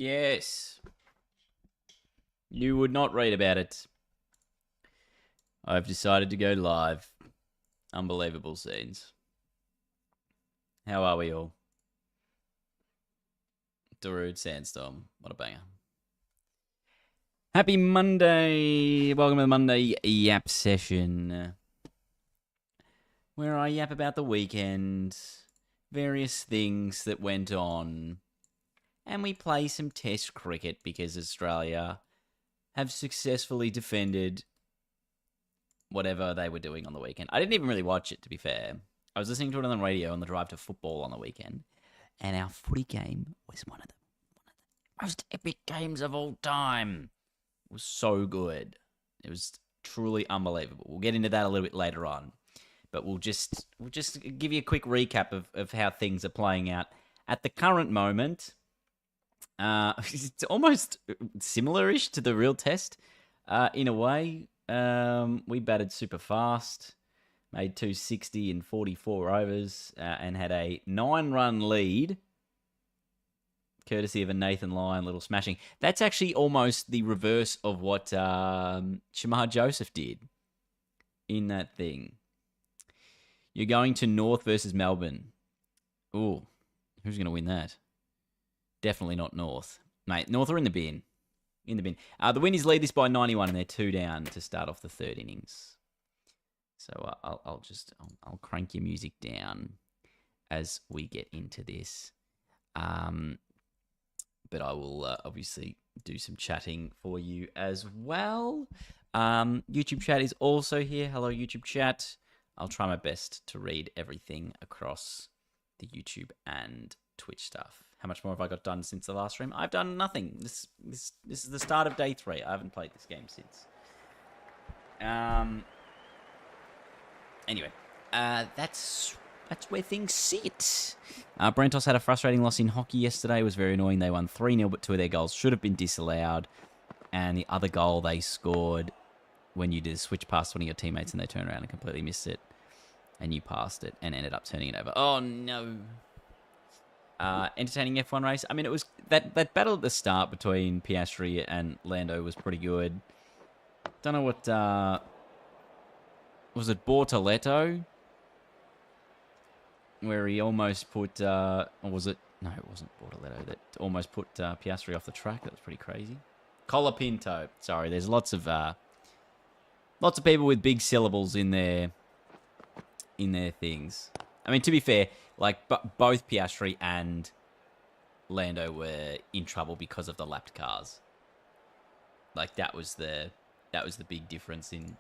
Yes. You would not read about it. I've decided to go live. Unbelievable scenes. How are we all? Darude Sandstorm. What a banger. Happy Monday. Welcome to the Monday YAP session, where I yap about the weekend, various things that went on, and we play some test cricket because Australia have successfully defended whatever they were doing on the weekend. I didn't even really watch it, to be fair. I was listening to it on the radio on the drive to football on the weekend, and our footy game was one of the most epic games of all time. It was so good. It was truly unbelievable. We'll get into that a little bit later on, but we'll just give you a quick recap of how things are playing out at the current moment. It's almost similar-ish to the real test in a way. We batted super fast, made 260 in 44 overs, and had a 9-run lead, courtesy of a Nathan Lyon little smashing. That's actually almost the reverse of what Shamar Joseph did in that thing. You're going to North versus Melbourne. Ooh, who's going to win that? Definitely not North. Mate, North are in the bin. In the bin. The Windies lead this by 91, and they're 2 down to start off the third innings. So I'll crank your music down as we get into this. But I will obviously do some chatting for you as well. YouTube chat is also here. Hello, YouTube chat. I'll try my best to read everything across the YouTube and Twitch stuff. How much more have I got done since the last stream? I've done nothing. This is the start of day 3. I haven't played this game since. Anyway, that's where things sit. Brentos had a frustrating loss in hockey yesterday. It was very annoying. They won 3-0, but 2 of their goals should have been disallowed. And the other goal they scored when you did a switch past one of your teammates and they turned around and completely missed it. And you passed it and ended up turning it over. Oh, no. Entertaining F1 race. I mean, it was that battle at the start between Piastri and Lando was pretty good. Don't know what... was it Bortoletto? Where he almost put... or was it... No, it wasn't Bortoletto that almost put Piastri off the track. That was pretty crazy. Colapinto. Sorry, there's lots of people with big syllables in their things. I mean, to be fair, like both Piastri and Lando were in trouble because of the lapped cars. Like that was the big difference in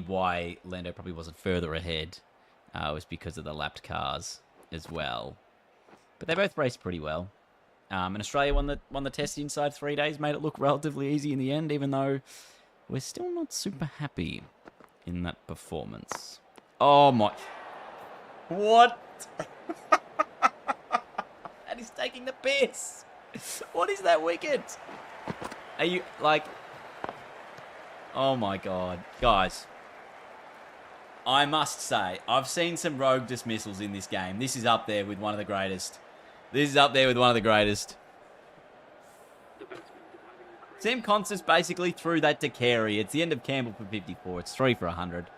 why Lando probably wasn't further ahead. Was because of the lapped cars as well. But they both raced pretty well. And Australia won the test inside 3 days, made it look relatively easy in the end, even though we're still not super happy in that performance. Oh my... What? And he's taking the piss. What is that wicket? Are you, like... Oh my god. Guys... I must say, I've seen some rogue dismissals in this game. This is up there with one of the greatest. Sam Constance basically threw that to Carey. It's the end of Campbell for 54. It's 3 for 100.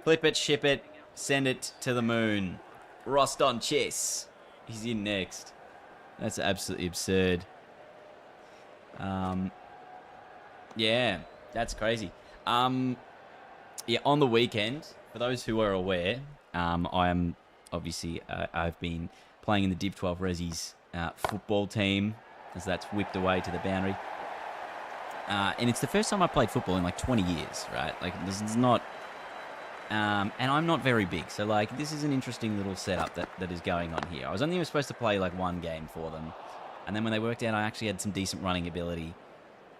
Flip it, ship it, send it to the moon. Roston Chess. He's in next. That's absolutely absurd. Yeah, that's crazy. Yeah, on the weekend... For those who are aware, I am obviously, I've been playing in the Div 12 Resi's football team as that's whipped away to the boundary. And it's the first time I played football in like 20 years, right? Like, this is not... and I'm not very big, so like, this is an interesting little setup that is going on here. I was only supposed to play like 1 game for them. And then when they worked out, I actually had some decent running ability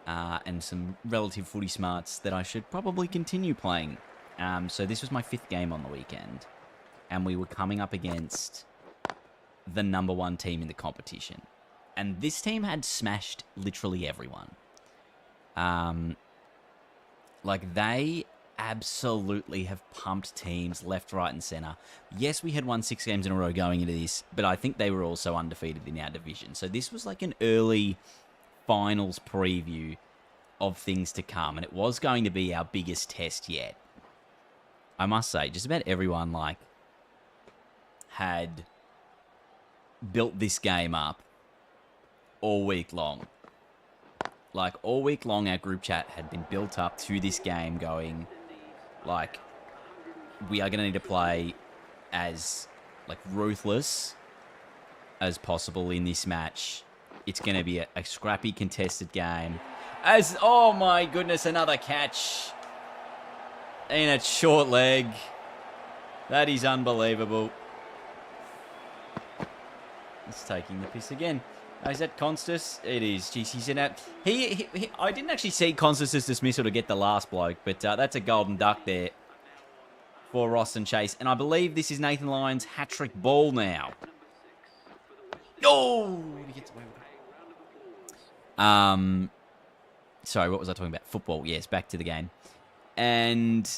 and some relative footy smarts that I should probably continue playing. So this was my 5th game on the weekend, and we were coming up against the number 1 team in the competition. And this team had smashed literally everyone. Like, they absolutely have pumped teams left, right, and centre. Yes, we had won 6 games in a row going into this, but I think they were also undefeated in our division. So this was like an early finals preview of things to come, and it was going to be our biggest test yet. I must say, just about everyone, like, had built this game up all week long. Like, all week long, our group chat had been built up to this game going, like, we are going to need to play as, like, ruthless as possible in this match. It's going to be a scrappy, contested game. As, oh my goodness, another catch in a short leg. That is unbelievable. It's taking the piss again. Oh, is that Constus? It is. Jeez, he's in that. I didn't actually see Constus's dismissal to get the last bloke, but that's a golden duck there for Ross and Chase. And I believe this is Nathan Lyon's hat-trick ball now. Oh! He gets away with it. Sorry, what was I talking about? Football. Yes, back to the game. And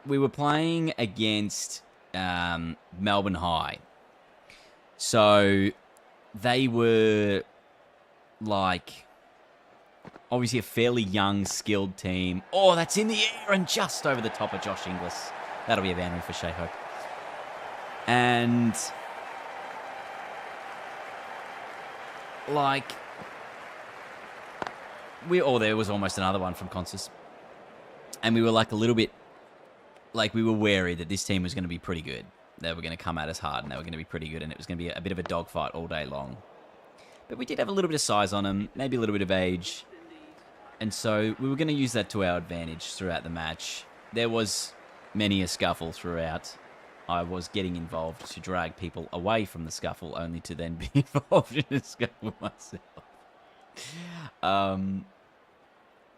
we were playing against Melbourne High. So they were, like, obviously a fairly young, skilled team. Oh, that's in the air and just over the top of Josh Inglis. That'll be a boundary for Shea Hope. And, like, there was almost another one from Consus. And we were, like, a little bit, like, we were wary that this team was going to be pretty good. They were going to come at us hard, and they were going to be pretty good, and it was going to be a bit of a dogfight all day long. But we did have a little bit of size on them, maybe a little bit of age. And so we were going to use that to our advantage throughout the match. There was many a scuffle throughout. I was getting involved to drag people away from the scuffle, only to then be involved in a scuffle myself.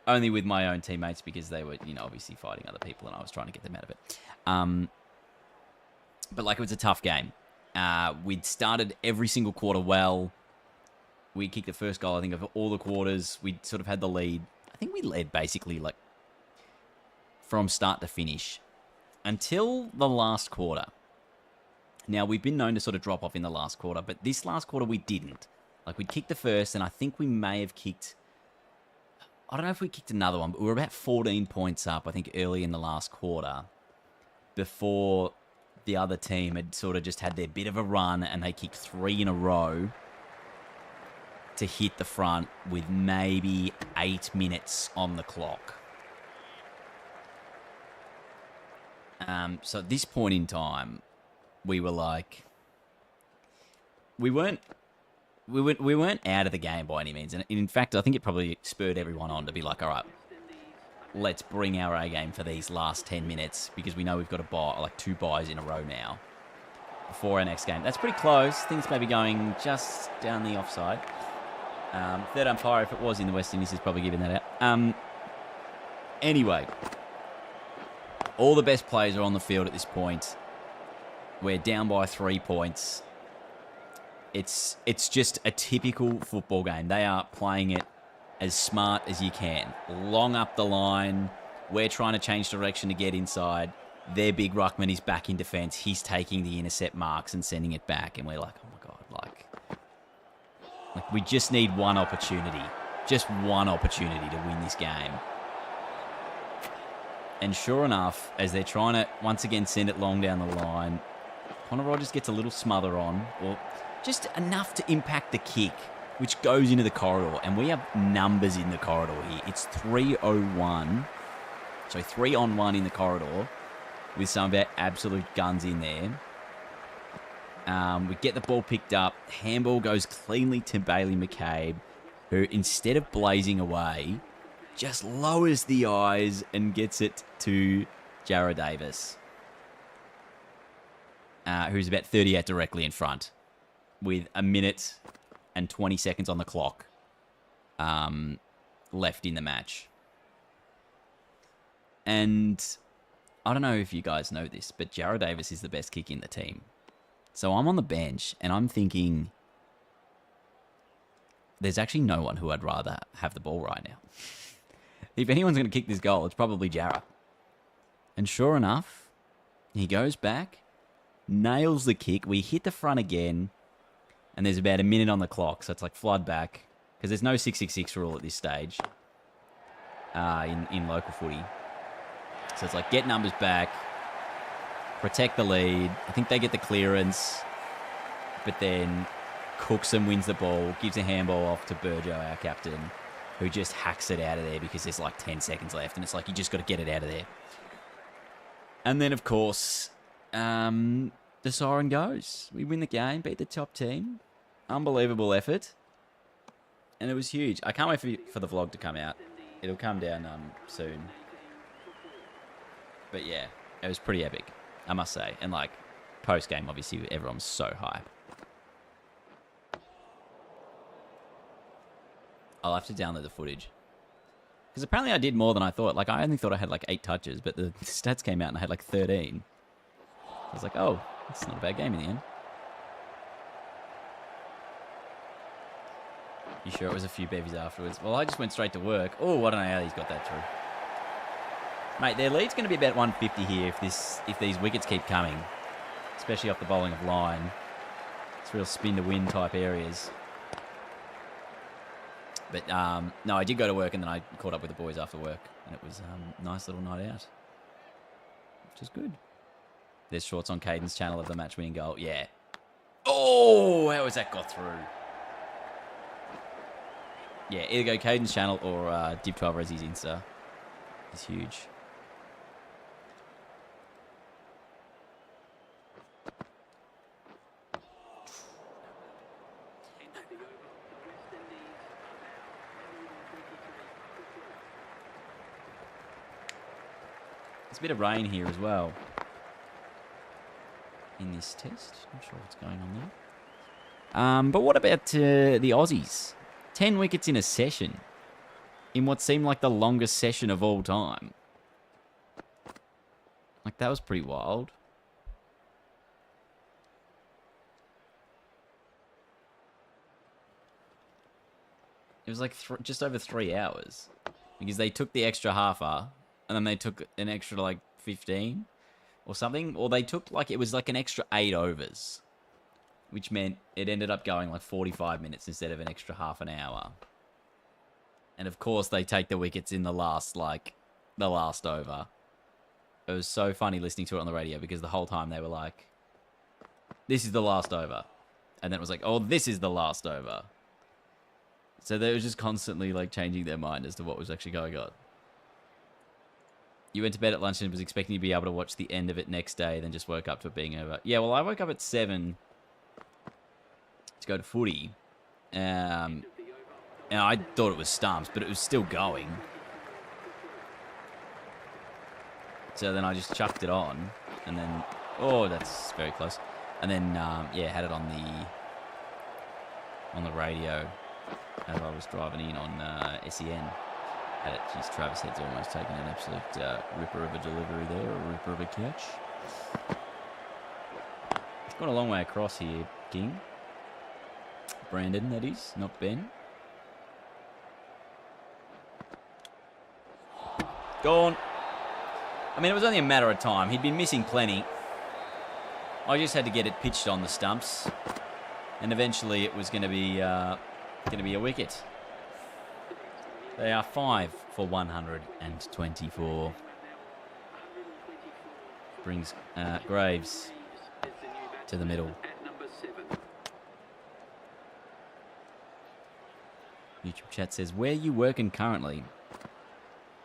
Only with my own teammates, because they were, obviously fighting other people, and I was trying to get them out of it. But, like, it was a tough game. We'd started every single quarter well. We kicked the first goal, I think, of all the quarters. We sort of had the lead. I think we led basically, like, from start to finish until the last quarter. Now, we've been known to sort of drop off in the last quarter, but this last quarter we didn't. Like, we'd kicked the first, and I think we may have kicked... I don't know if we kicked another one, but we were about 14 points up, I think, early in the last quarter, before the other team had sort of just had their bit of a run, and they kicked 3 in a row to hit the front with maybe 8 minutes on the clock. So at this point in time, we were like, we weren't out of the game by any means. And in fact, I think it probably spurred everyone on to be like, all right, let's bring our A game for these last 10 minutes, because we know we've got to buy, like, 2 buys in a row now before our next game. That's pretty close. Things may be going just down the offside. Third umpire, if it was in the West Indies, is probably giving that out. Anyway, all the best players are on the field at this point. We're down by 3 points. It's just a typical football game. They are playing it as smart as you can. Long up the line. We're trying to change direction to get inside. Their big ruckman is back in defence. He's taking the intercept marks and sending it back. And we're like, oh my God, like we just need one opportunity. Just one opportunity to win this game. And sure enough, as they're trying to once again send it long down the line, Connor Rogers gets a little smother on. Well, just enough to impact the kick, which goes into the corridor. And we have numbers in the corridor here. It's 3-0-1. So 3-on-1 in the corridor with some of our absolute guns in there. We get the ball picked up. Handball goes cleanly to Bailey McCabe, who, instead of blazing away, just lowers the eyes and gets it to Jarrah Davis, who's about 30 out directly in front, with 1 minute and 20 seconds on the clock left in the match. And I don't know if you guys know this, but Jarrah Davis is the best kick in the team. So I'm on the bench, and I'm thinking, there's actually no one who I'd rather have the ball right now. If anyone's going to kick this goal, it's probably Jarrah. And sure enough, he goes back, nails the kick. We hit the front again, and there's about 1 minute on the clock, so it's like flood back. Because there's no 666 rule at this stage in local footy. So it's like, get numbers back, protect the lead. I think they get the clearance, but then Cookson wins the ball, gives a handball off to Burjo, our captain, who just hacks it out of there because there's like 10 seconds left, and it's like, you just got to get it out of there. And then, of course, the siren goes. We win the game, beat the top team. Unbelievable effort. And it was huge. I can't wait for the vlog to come out. It'll come down soon. But yeah, it was pretty epic, I must say. And like, post-game, obviously, everyone was so hype. I'll have to download the footage. Because apparently I did more than I thought. Like, I only thought I had like 8 touches, but the stats came out and I had like 13. I was like, oh, it's not a bad game in the end. You sure it was a few bevies afterwards? Well, I just went straight to work. Oh, I don't know how he's got that through. Mate, their lead's going to be about 150 here if these wickets keep coming. Especially off the bowling of line. It's real spin-to-win type areas. But, no, I did go to work and then I caught up with the boys after work. And it was a nice little night out. Which is good. There's shorts on Caden's channel of the match-winning goal. Yeah. Oh, how has that got through? Yeah, either go Caden's channel or Div Res's Insta. It's huge. There's a bit of rain here as well. In this test. Not sure what's going on there. But what about the Aussies? 10 wickets in a session. In what seemed like the longest session of all time. Like, that was pretty wild. It was like just over 3 hours. Because they took the extra half hour, and then they took an extra, like, 15 or something. Or they took, like, it was like an extra 8 overs. Which meant it ended up going like 45 minutes instead of an extra half an hour. And of course they take the wickets in the last over. It was so funny listening to it on the radio because the whole time they were like, this is the last over. And then it was like, oh, this is the last over. So they were just constantly like changing their mind as to what was actually going on. You went to bed at lunch and was expecting to be able to watch the end of it next day, then just woke up to it being over. Yeah, well, I woke up at 7 to go to footy. And I thought it was stumps, but it was still going. So then I just chucked it on, and then, oh, that's very close. And then, yeah, had it on the radio as I was driving in on SEN. Had it. Geez, Travis Head's almost taken an absolute ripper of a delivery there, a ripper of a catch. It's gone a long way across here, King. Brandon, that is, not Ben. Gone. I mean, it was only a matter of time. He'd been missing plenty. I just had to get it pitched on the stumps, and eventually it was going to be a wicket. They are 5 for 124. Brings Graves to the middle. YouTube chat says, where are you working currently?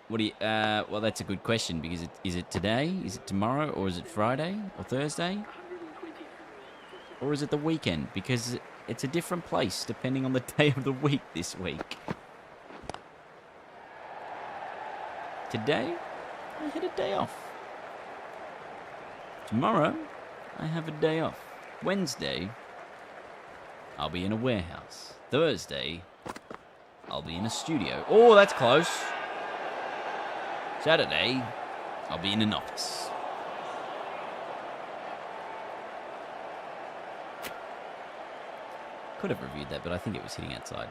What do you, well, that's a good question, because is it today, is it tomorrow, or is it Friday, or Thursday? Or is it the weekend? Because it's a different place, depending on the day of the week this week. Today, I had a day off. Tomorrow, I have a day off. Wednesday, I'll be in a warehouse. Thursday, I'll be in a studio. Oh, that's close. Saturday, I'll be in an office. Could have reviewed that, but I think it was hitting outside.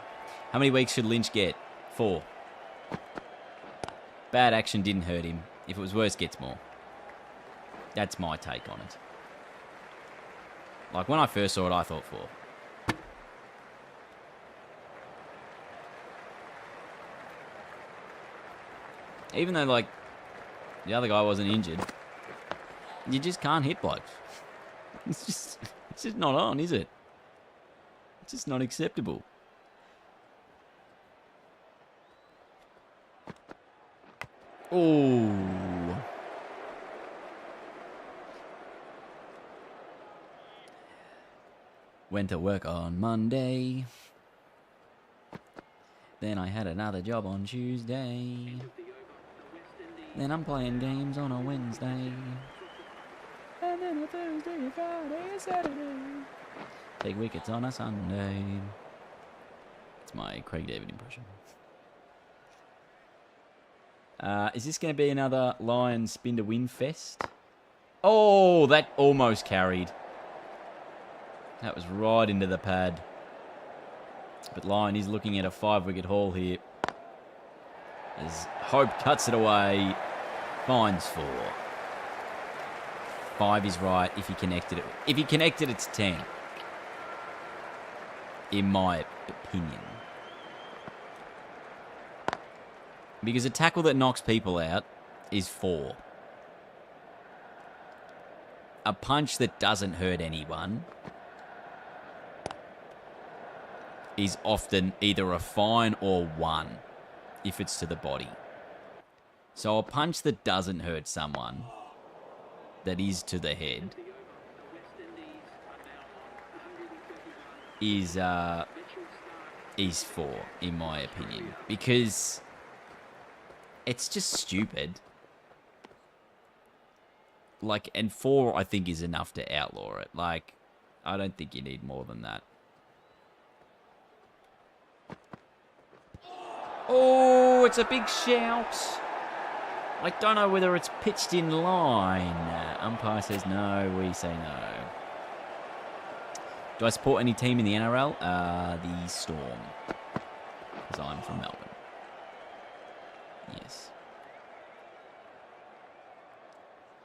How many weeks should Lynch get? 4. Bad action didn't hurt him. If it was worse, gets more. That's my take on it. Like, when I first saw it, I thought 4. Even though, like, the other guy wasn't injured, you just can't hit blokes. It's just not on, is it? It's just not acceptable. Oh. Went to work on Monday. Then I had another job on Tuesday. Then I'm playing games on a Wednesday. And then a Thursday, a Friday, a Saturday. Take wickets on a Sunday. It's my Craig David impression. Is this going to be another Lion spin to win fest? Oh, that almost carried. That was right into the pad. But Lion is looking at a 5-wicket haul here. As Hope cuts it away. Finds 4. 5 is right if he connected it. If he connected, it's 10. In my opinion. Because a tackle that knocks people out is 4. A punch that doesn't hurt anyone is often either a fine or 1 if it's to the body. So a punch that doesn't hurt someone, that is to the head, is 4, in my opinion. Because it's just stupid. Like, and 4, I think, is enough to outlaw it. Like, I don't think you need more than that. Oh, it's a big shout. I don't know whether it's pitched in line. Umpire says no, we say no. Do I support any team in the NRL? The Storm. Because I'm from Melbourne. Yes.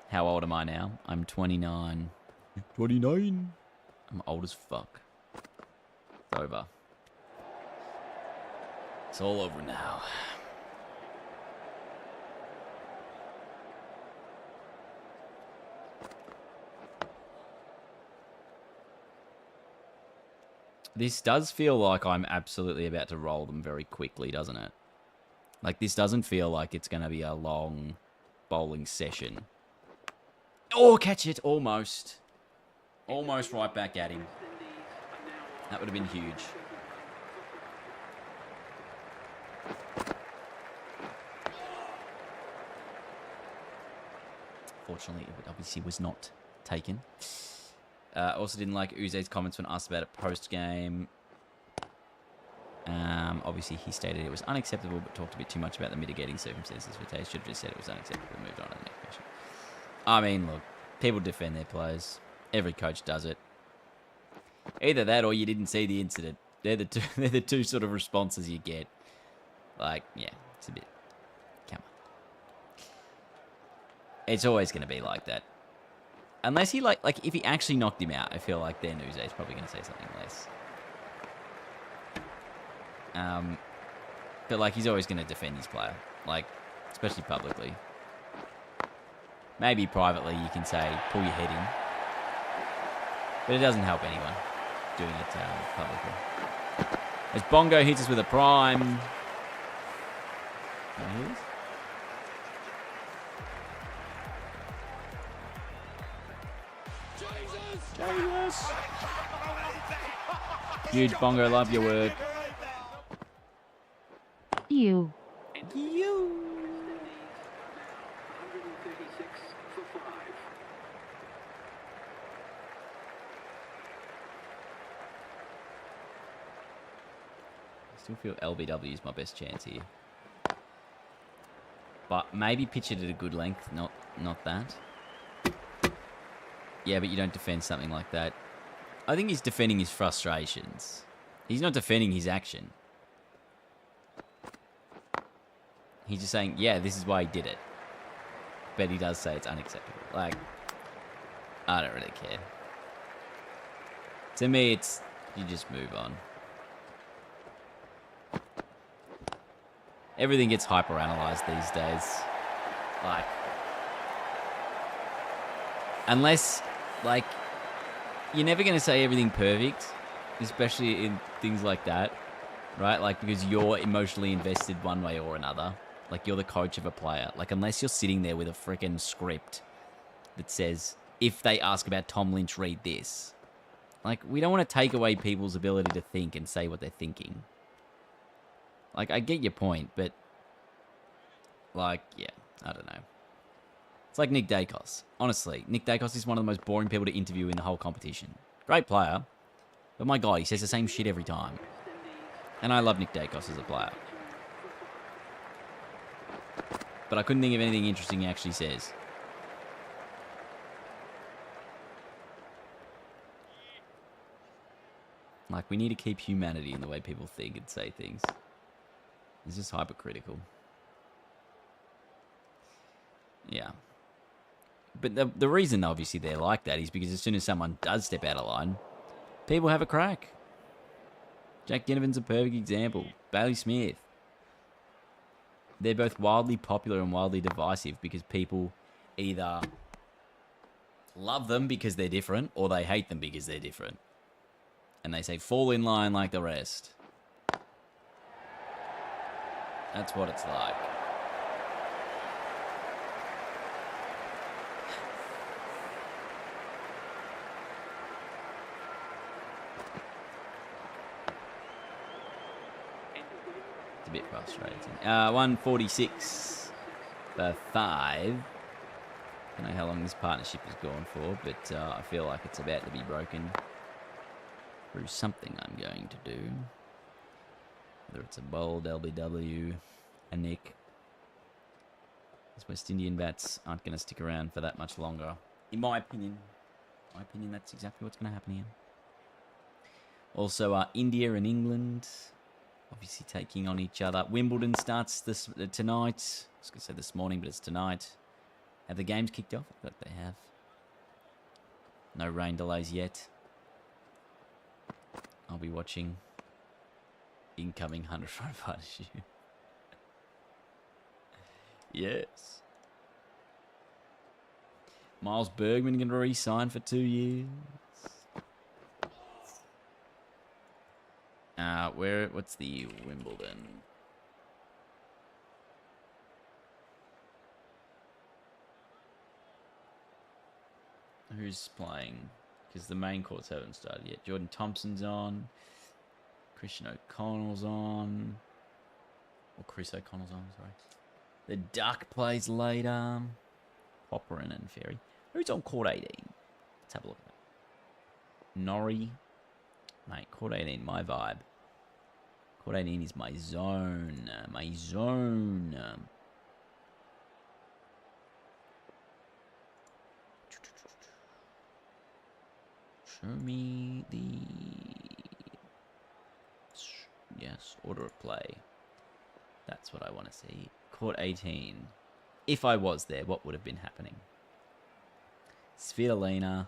How old am I now? I'm 29. 29? I'm old as fuck. It's over. It's all over now. This does feel like I'm absolutely about to roll them very quickly, doesn't it? Like, this doesn't feel like it's going to be a long bowling session. Oh, catch it. Almost. Almost right back at him. That would have been huge. Fortunately, it obviously was not taken. Also didn't like Uze's comments when asked about it post-game. Obviously, he stated it was unacceptable, but talked a bit too much about the mitigating circumstances for Tay. Should have just said it was unacceptable and moved on to the next question. I mean, look, people defend their players. Every coach does it. Either that or you didn't see the incident. They're the two sort of responses you get. Like, yeah, it's a bit... Come on. It's always going to be like that. Unless he, like if he actually knocked him out, I feel like then Uze's probably going to say something less. But, like, he's always going to defend his player. Like, especially publicly. Maybe privately you can say, pull your head in. But it doesn't help anyone doing it publicly. As Bongo hits us with a prime. There he is. Jesus! Huge Bongo, love your work. You. I still feel LBW is my best chance here. But maybe pitch it at a good length, not that. Yeah, but you don't defend something like that. I think he's defending his frustrations. He's not defending his action. He's just saying, yeah, this is why he did it. But he does say it's unacceptable. Like, I don't really care. To me, it's, you just move on. Everything gets hyper-analyzed these days. Like, unless, like, you're never going to say everything perfect, especially in things like that, right? Like, because you're emotionally invested one way or another. Like, you're the coach of a player. Like, unless you're sitting there with a freaking script that says, if they ask about Tom Lynch, read this. Like, we don't want to take away people's ability to think and say what they're thinking. Like, I get your point, but, like, yeah, I don't know. It's like Nick Dacos. Honestly, Nick Dacos is one of the most boring people to interview in the whole competition. Great player, but my God, he says the same shit every time. And I love Nick Dacos as a player. But I couldn't think of anything interesting he actually says. Like, we need to keep humanity in the way people think and say things. It's just hypercritical. Yeah. But the reason, obviously, they're like that is because as soon as someone does step out of line, people have a crack. Jack Ginnivan's a perfect example. Bailey Smith. They're both wildly popular and wildly divisive because people either love them because they're different or they hate them because they're different. And they say, fall in line like the rest. That's what it's like. It's a bit frustrating. 146 for 5. I don't know how long this partnership has gone for, but I feel like it's about to be broken through something I'm going to do. Whether it's a bold LBW, a nick. These West Indian bats aren't going to stick around for that much longer. In my opinion. That's exactly what's going to happen here. Also, India and England obviously taking on each other. Wimbledon starts tonight. I was going to say this morning, but it's tonight. Have the games kicked off? I bet they have. No rain delays yet. I'll be watching incoming 100-front partnership. Yes. Miles Bergman going to re-sign for 2 years. What's the Wimbledon? Who's playing? Because the main courts haven't started yet. Jordan Thompson's on. Christian O'Connell's on. Or Chris O'Connell's on, sorry. The Duck plays later. Popperin and Ferry. Who's on court 18? Let's have a look at that. Norrie. Mate, court 18, my vibe. Court 18 is my zone. My zone. Show me the... Yes, order of play. That's what I want to see. Court 18. If I was there, what would have been happening? Svitolina.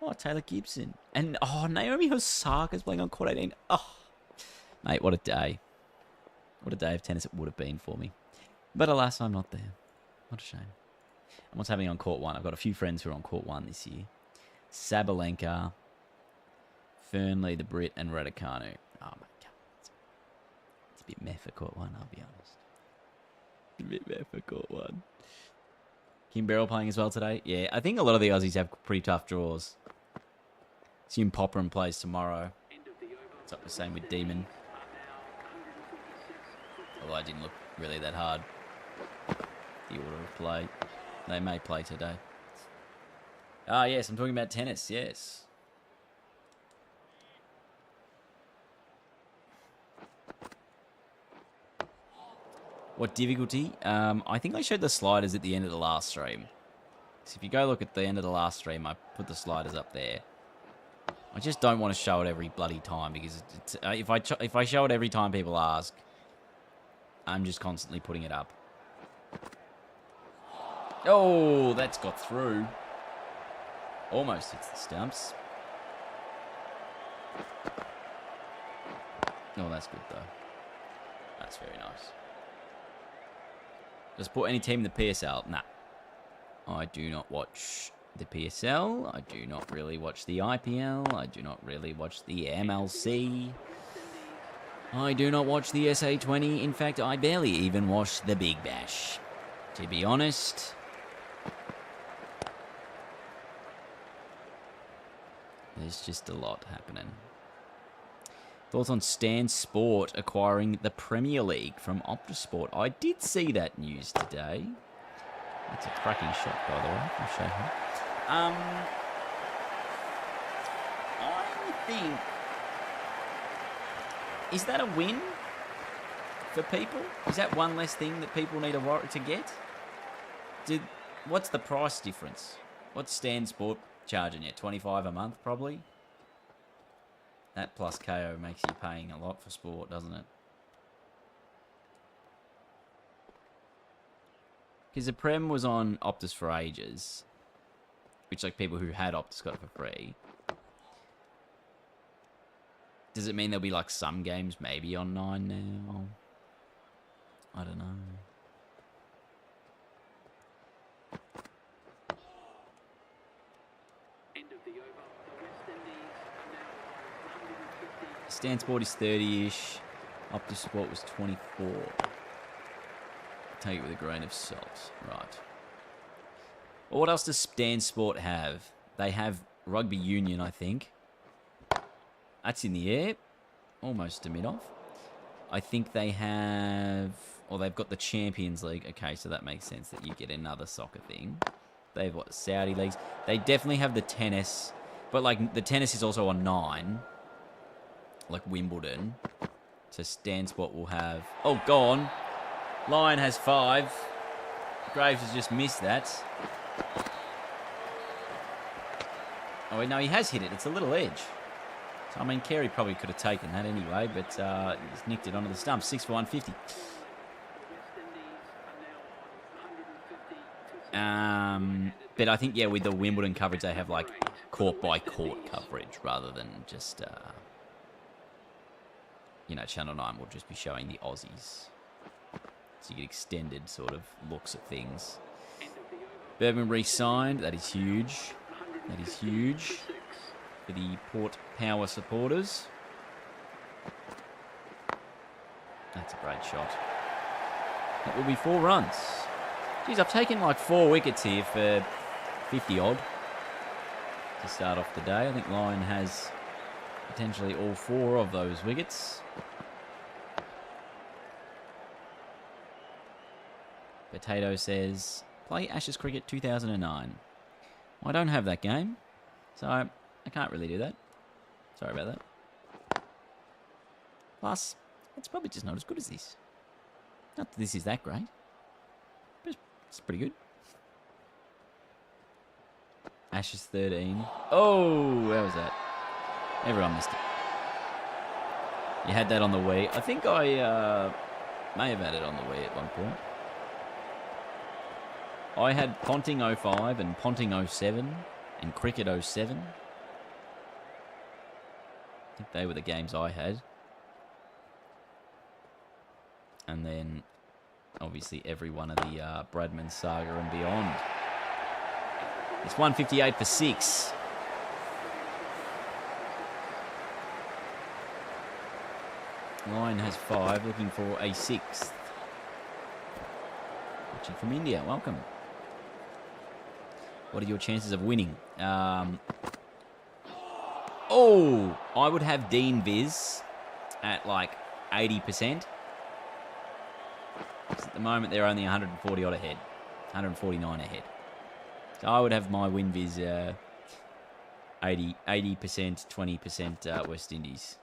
Oh, Taylor Gibson. And, Naomi Osaka's playing on court 18. Oh, mate, what a day. What a day of tennis it would have been for me. But alas, I'm not there. What a shame. And what's happening on court 1? I've got a few friends who are on court 1 this year. Sabalenka, Fernley, the Brit, and Raducanu. Oh, my God. It's a bit meh for court 1, I'll be honest. A bit meh for court 1. Kim Beryl playing as well today? Yeah, I think a lot of the Aussies have pretty tough draws. Assume Popperin plays tomorrow. It's up the same with Demon. Although I didn't look really that hard. The order of play. They may play today. Ah, yes, I'm talking about tennis, yes. What difficulty? I think I showed the sliders at the end of the last stream. So if you go look at the end of the last stream, I put the sliders up there. I just don't want to show it every bloody time because if I show it every time people ask, I'm just constantly putting it up. Oh, that's got through. Almost hits the stumps. Oh, that's good though. That's very nice. Does support any team in the PSL? Nah. I do not watch the PSL. I do not really watch the IPL. I do not really watch the MLC. I do not watch the SA20. In fact, I barely even watch the Big Bash. To be honest. There's just a lot happening. Thoughts on Stan Sport acquiring the Premier League from Optus Sport? I did see that news today. That's a cracking shot, by the way. I'll show you. I think... Is that a win for people? Is that one less thing that people need to get? What's the price difference? What's Stan Sport charging you? $25 a month, probably? That plus KO makes you paying a lot for sport, doesn't it? Because the Prem was on Optus for ages. Which, like, people who had Optus got it for free. Does it mean there'll be, like, some games maybe on 9 now? I don't know. Stan Sport is 30-ish. Optus Sport was 24. Take it with a grain of salt. Right. Well, what else does Stan Sport have? They have Rugby Union, I think. That's in the air. Almost a mid-off. I think they have... Or they've got the Champions League. Okay, so that makes sense that you get another soccer thing. They have, what, Saudi leagues? They definitely have the tennis. But, like, the tennis is also on 9. Like Wimbledon. So Stan Sport will have... Oh, gone. Lion has 5. Graves has just missed that. Oh, wait, no, he has hit it. It's a little edge. So, I mean, Carey probably could have taken that anyway, but he's nicked it onto the stump. 6 for 150. But I think, yeah, with the Wimbledon coverage, they have, like, court-by-court coverage rather than just... you know, Channel 9 will just be showing the Aussies. So you get extended sort of looks at things. Bergman re-signed. That is huge. That is huge for the Port Power supporters. That's a great shot. That will be 4 runs. Geez, I've taken like 4 wickets here for 50-odd to start off the day. I think Lion has potentially all 4 of those wickets. Potato says, play Ashes Cricket 2009. Well, I don't have that game, so I can't really do that. Sorry about that. Plus, it's probably just not as good as this. Not that this is that great, but it's pretty good. Ashes 13. Oh, where was that? Everyone missed it. You had that on the Wii. I think I may have had it on the Wii at one point. I had Ponting 05 and Ponting 07 and Cricket 07. I think they were the games I had. And then, obviously, every one of the Bradman Saga and beyond. It's 158 for 6. Lion has 5, looking for a 6th. Watching from India, welcome. What are your chances of winning? Oh, I would have Dean Viz at like 80%. At the moment, they're only 140 odd ahead, 149 ahead. So I would have my win Viz 80%, 20% West Indies.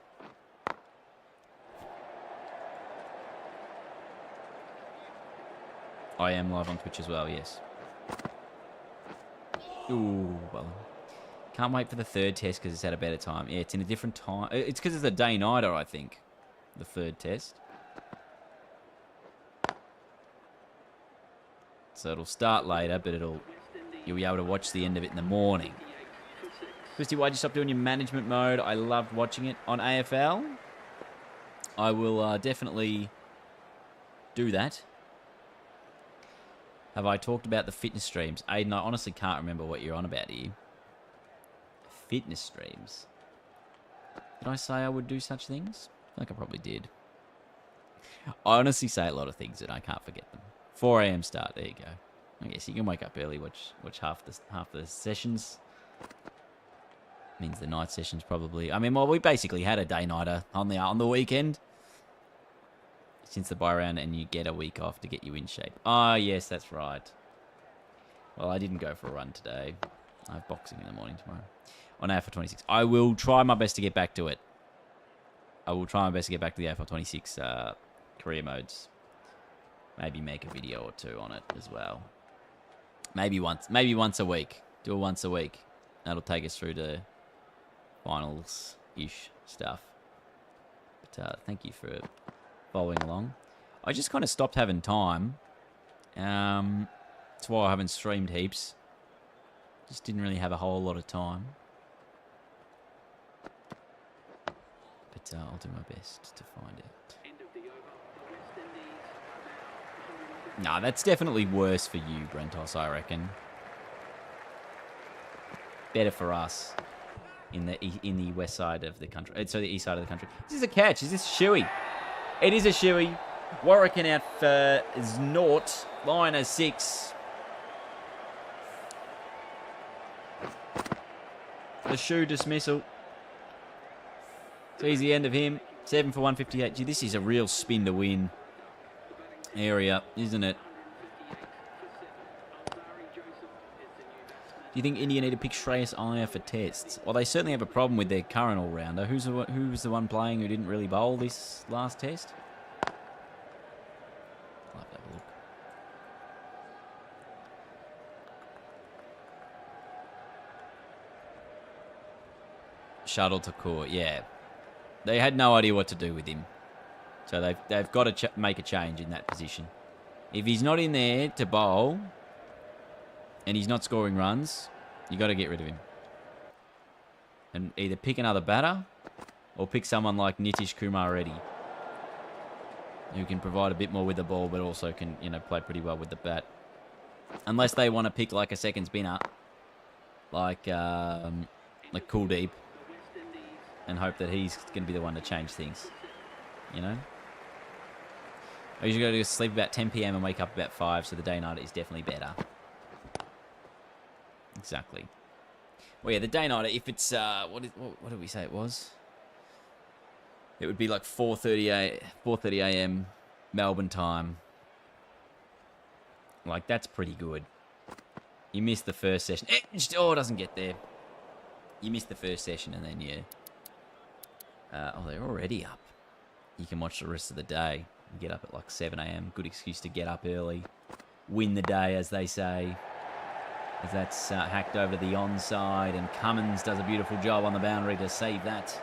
I am live on Twitch as well, yes. Ooh, well. Can't wait for the 3rd test because it's at a better time. Yeah, it's in a different time. It's because it's a day-nighter, I think. The 3rd test. So it'll start later, but you'll be able to watch the end of it in the morning. Christy, why'd you stop doing your management mode? I loved watching it on AFL. I will definitely do that. Have I talked about the fitness streams? Aiden, I honestly can't remember what you're on about here. Fitness streams. Did I say I would do such things? I think I probably did. I honestly say a lot of things and I can't forget them. 4 a.m. start. There you go. I guess you can wake up early, watch half the sessions. Means the night sessions probably. I mean, well, we basically had a day-nighter on the weekend. Since the buy round, and you get a week off to get you in shape. Ah, yes, that's right. Well, I didn't go for a run today. I have boxing in the morning tomorrow. On AFL 26. I will try my best to get back to it. I will try my best to get back to the AFL 26 career modes. Maybe make a video or two on it as well. Maybe once a week. Do it once a week. That'll take us through to finals-ish stuff. But thank you for following along. I just kind of stopped having time. That's why I haven't streamed heaps. Just didn't really have a whole lot of time. But I'll do my best to find it. Nah, that's definitely worse for you, Brentos, I reckon. Better for us in the west side of the country. So the east side of the country. Is this a catch? Is this shoey? It is a shoey. Warwick out for Znort. Lion has 6. The shoe dismissal. So he's the end of him. 7 for 158. Gee, this is a real spin to win area, isn't it? Do you think India need to pick Shreyas Iyer for tests? Well, they certainly have a problem with their current all-rounder. Who was the one playing who didn't really bowl this last test? I'll have to have a look. Shuttle to court, yeah. They had no idea what to do with him. So they've got to make a change in that position. If he's not in there to bowl, and he's not scoring runs, you got to get rid of him. And either pick another batter, or pick someone like Nitish Kumar Reddy, who can provide a bit more with the ball, but also can, play pretty well with the bat. Unless they want to pick like a second spinner, like Kuldeep, and hope that he's going to be the one to change things. I usually go to sleep about 10 p.m. and wake up about 5, so the day night is definitely better. Exactly. Well, yeah, the day nighter, if it's what did we say it was? It would be like 4:30 a.m. Melbourne time. Like, that's pretty good. You missed the first session. It doesn't get there. You missed the first session, and then they're already up. You can watch the rest of the day. You get up at like 7 a.m. Good excuse to get up early. Win the day, as they say. As that's hacked over to the onside, and Cummins does a beautiful job on the boundary to save that.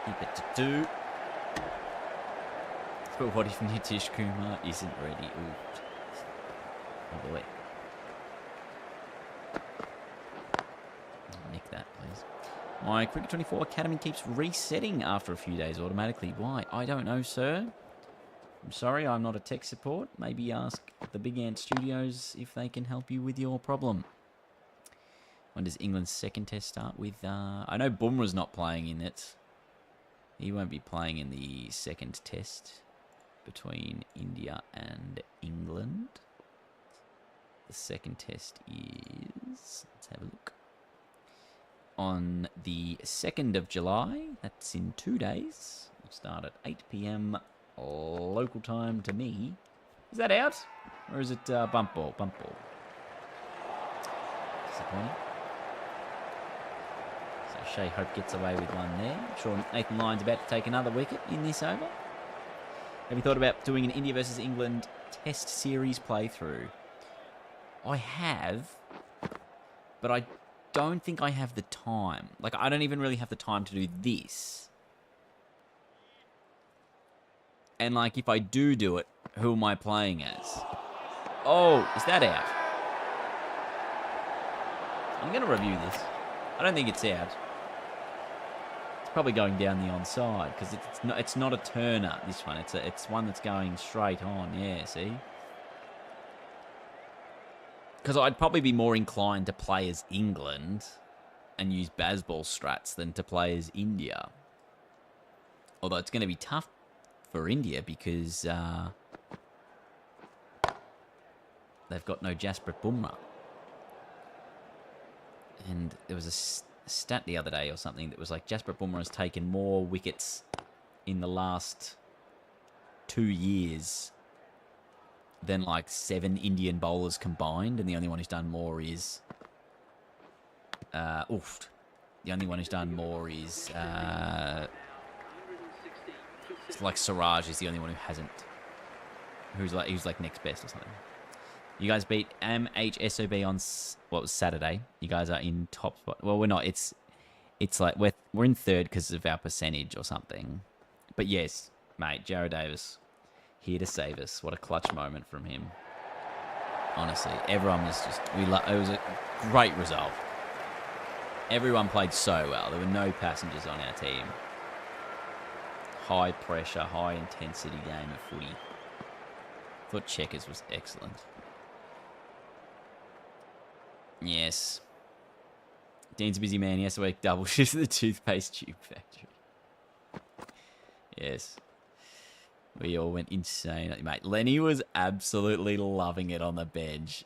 Keep it to 2. But what if Nitish Kumar isn't ready? Ooh. Oh boy. Nick that, please. My Cricket 24 Academy keeps resetting after a few days automatically. Why? I don't know, sir. I'm sorry, I'm not a tech support. Maybe ask the Big Ant Studios if they can help you with your problem. When does England's second test start with? I know Bumrah's not playing in it. He won't be playing in the second test between India and England. The second test is... Let's have a look. On the 2nd of July. That's in 2 days. We'll start at 8 p.m. local time to me. Is that out? Or is it bump ball? Bump ball. Disappointing. So Shea Hope gets away with one there. I'm sure Nathan Lyon's about to take another wicket in this over. Have you thought about doing an India versus England test series playthrough? I have, but I don't think I have the time. Like, I don't even really have the time to do this. And, like, if I do it, who am I playing as? Oh, is that out? I'm going to review this. I don't think it's out. It's probably going down the onside because it's not a turner. This one, it's one that's going straight on. Yeah, see. Because I'd probably be more inclined to play as England and use Bazball strats than to play as India. Although it's going to be tough for India because they've got no Jasprit Bumrah. And there was a stat the other day or something that was like Jasprit Bumrah has taken more wickets in the last 2 years than like 7 Indian bowlers combined, and the only one who's done more is the only one who's done more is it's like Siraj is the only one who hasn't, who's like next best or something. You guys beat MHSOB on what was Saturday. You guys are in top spot. Well, we're not. It's like we're in third because of our percentage or something. But yes, mate, Jarrod Davis here to save us. What a clutch moment from him. Honestly, everyone was just it was a great result. Everyone played so well. There were no passengers on our team. High pressure, high intensity game of footy. Thought Checkers was excellent. Yes. Dean's a busy man. He has to work double shifts at the toothpaste tube factory. Yes. We all went insane. Mate, Lenny was absolutely loving it on the bench.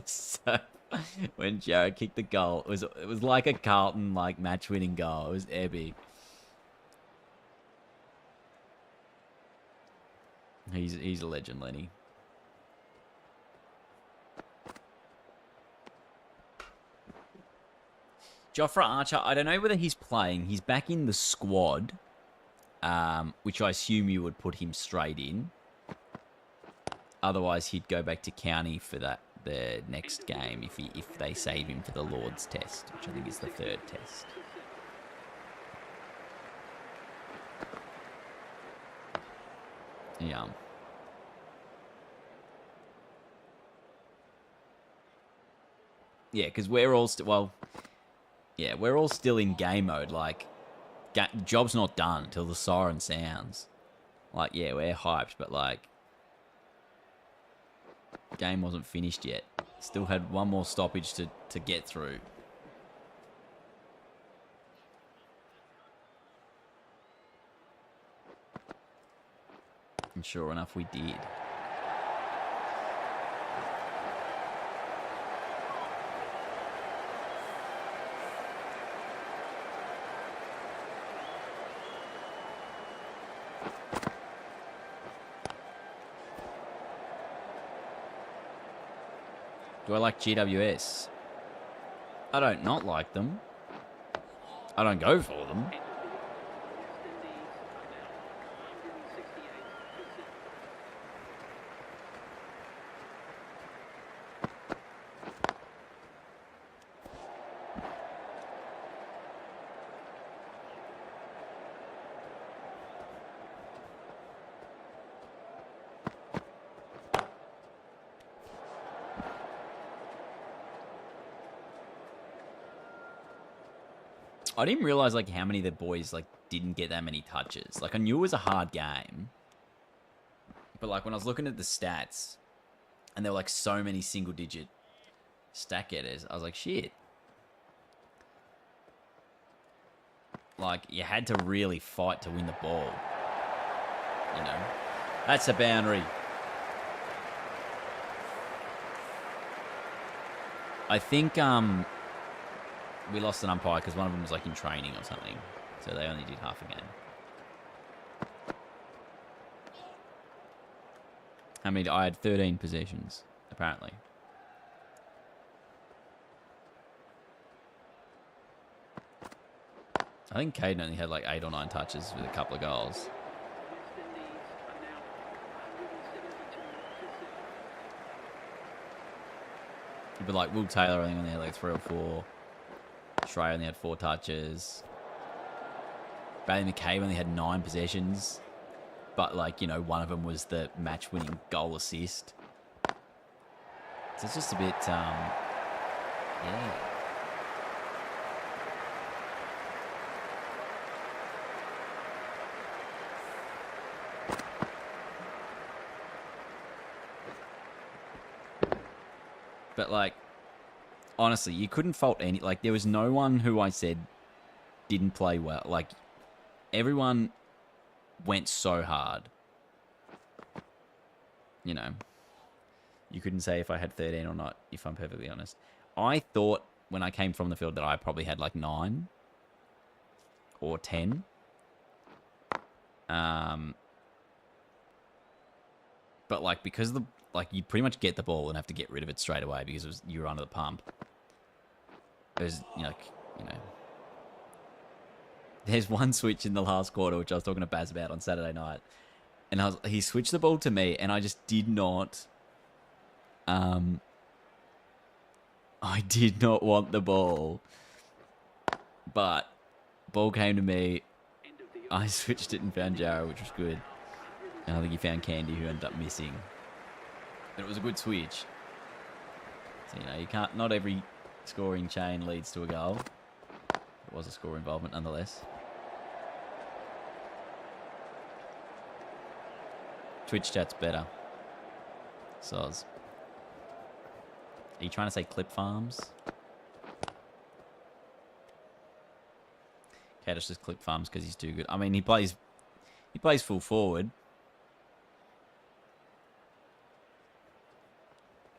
So, when Jarrod kicked the goal, it was like a Carlton match-winning goal. It was epic. He's a legend, Lenny. Jofra Archer, I don't know whether he's playing. He's back in the squad, which I assume you would put him straight in. Otherwise, he'd go back to county for the next game if they save him for the Lord's Test, which I think is the 3rd test. Yeah. Yeah, because we're all we're all still in game mode. Like, job's not done till the siren sounds. Like, yeah, we're hyped, but game wasn't finished yet. Still had one more stoppage to get through. And sure enough, we did. Do I like GWS? I don't not like them. I don't go for them. I didn't realize how many of the boys didn't get that many touches. I knew it was a hard game, but when I was looking at the stats, and there were so many single-digit stat getters, I was like, shit. You had to really fight to win the ball. You know, that's a boundary. I think we lost an umpire because one of them was in training or something. So they only did half a game. How many? I had 13 possessions, apparently. I think Caden only had 8 or 9 touches with a couple of goals. But Will Taylor, I think only had 3 or 4. Shrey only had 4 touches. Bailey McCabe only had 9 possessions. But, one of them was the match-winning goal assist. So it's just a bit, yeah. But, like, honestly, you couldn't fault any... Like, there was no one who I said didn't play well. Like, everyone went so hard. You know. You couldn't say if I had 13 or not, if I'm perfectly honest. I thought when I came from the field that I probably had, like, 9 or 10. But, like, because the... Like, you pretty much get the ball and have to get rid of it straight away because you were under the pump. There's, you know... There's one switch in the last quarter, which I was talking to Baz about on Saturday night. And he switched the ball to me, and I just did not... I did not want the ball. But, ball came to me. I switched it and found Jarrah, which was good. And I think he found Candy, who ended up missing. But it was a good switch. So, you know, you can't... Not every scoring chain leads to a goal. It was a score involvement, nonetheless. Twitch chat's better. Soz. Are you trying to say clip farms? Kadish just clip farms because he's too good. I mean, he plays full forward.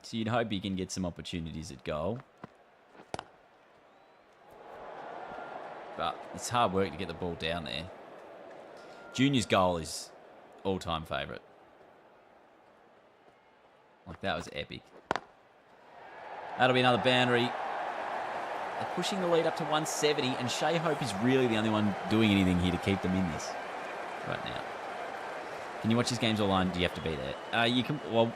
So you'd hope he can get some opportunities at goal. But it's hard work to get the ball down there. Junior's goal is all-time favourite. Like, that was epic. That'll be another boundary. They're pushing the lead up to 170, and Shea Hope is really the only one doing anything here to keep them in this right now. Can you watch his games online? Do you have to be there? You can. Well,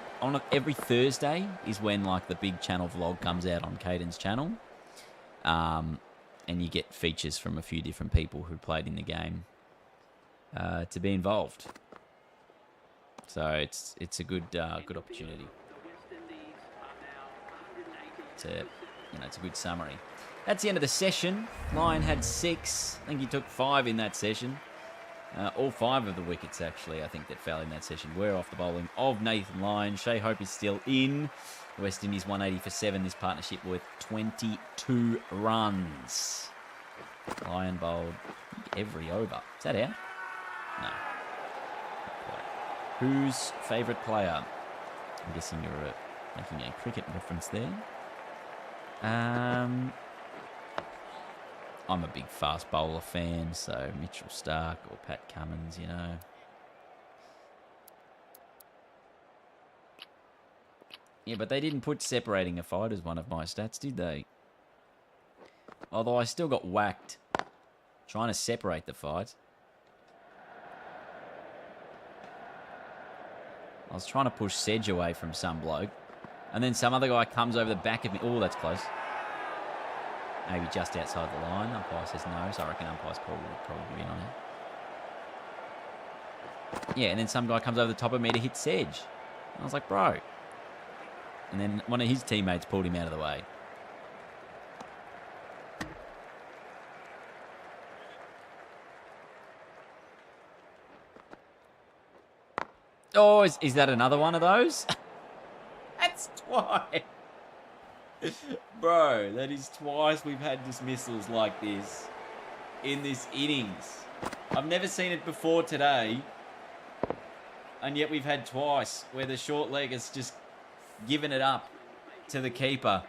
every Thursday is when, like, the big channel vlog comes out on Caden's channel. And you get features from a few different people who played in the game to be involved. So it's a good opportunity. It's a good summary. That's the end of the session. Lyon had 6. I think he took 5 in that session. All 5 of the wickets, actually, I think, that fell in that session were off the bowling of Nathan Lyon. Shea Hope is still in. The West Indies 180 for 7. This partnership worth 22 runs. Lyon bowled every over. Is that out? No. Whose favourite player? I'm guessing you're making a cricket reference there. I'm a big fast bowler fan, so Mitchell Stark or Pat Cummins, you know. Yeah, but they didn't put separating a fight as one of my stats, did they? Although I still got whacked trying to separate the fight. I was trying to push Sedge away from some bloke. And then some other guy comes over the back of me. Oh, that's close. Maybe just outside the line. Umpire says no, so I reckon umpire's call will probably be on it. Yeah, and then some guy comes over the top of me to hit Sedge. And I was like, bro. And then one of his teammates pulled him out of the way. Oh, is that another one of those? That's twice. Bro, that is twice we've had dismissals like this in this innings. I've never seen it before today. And yet we've had twice where the short leg has just given it up to the keeper.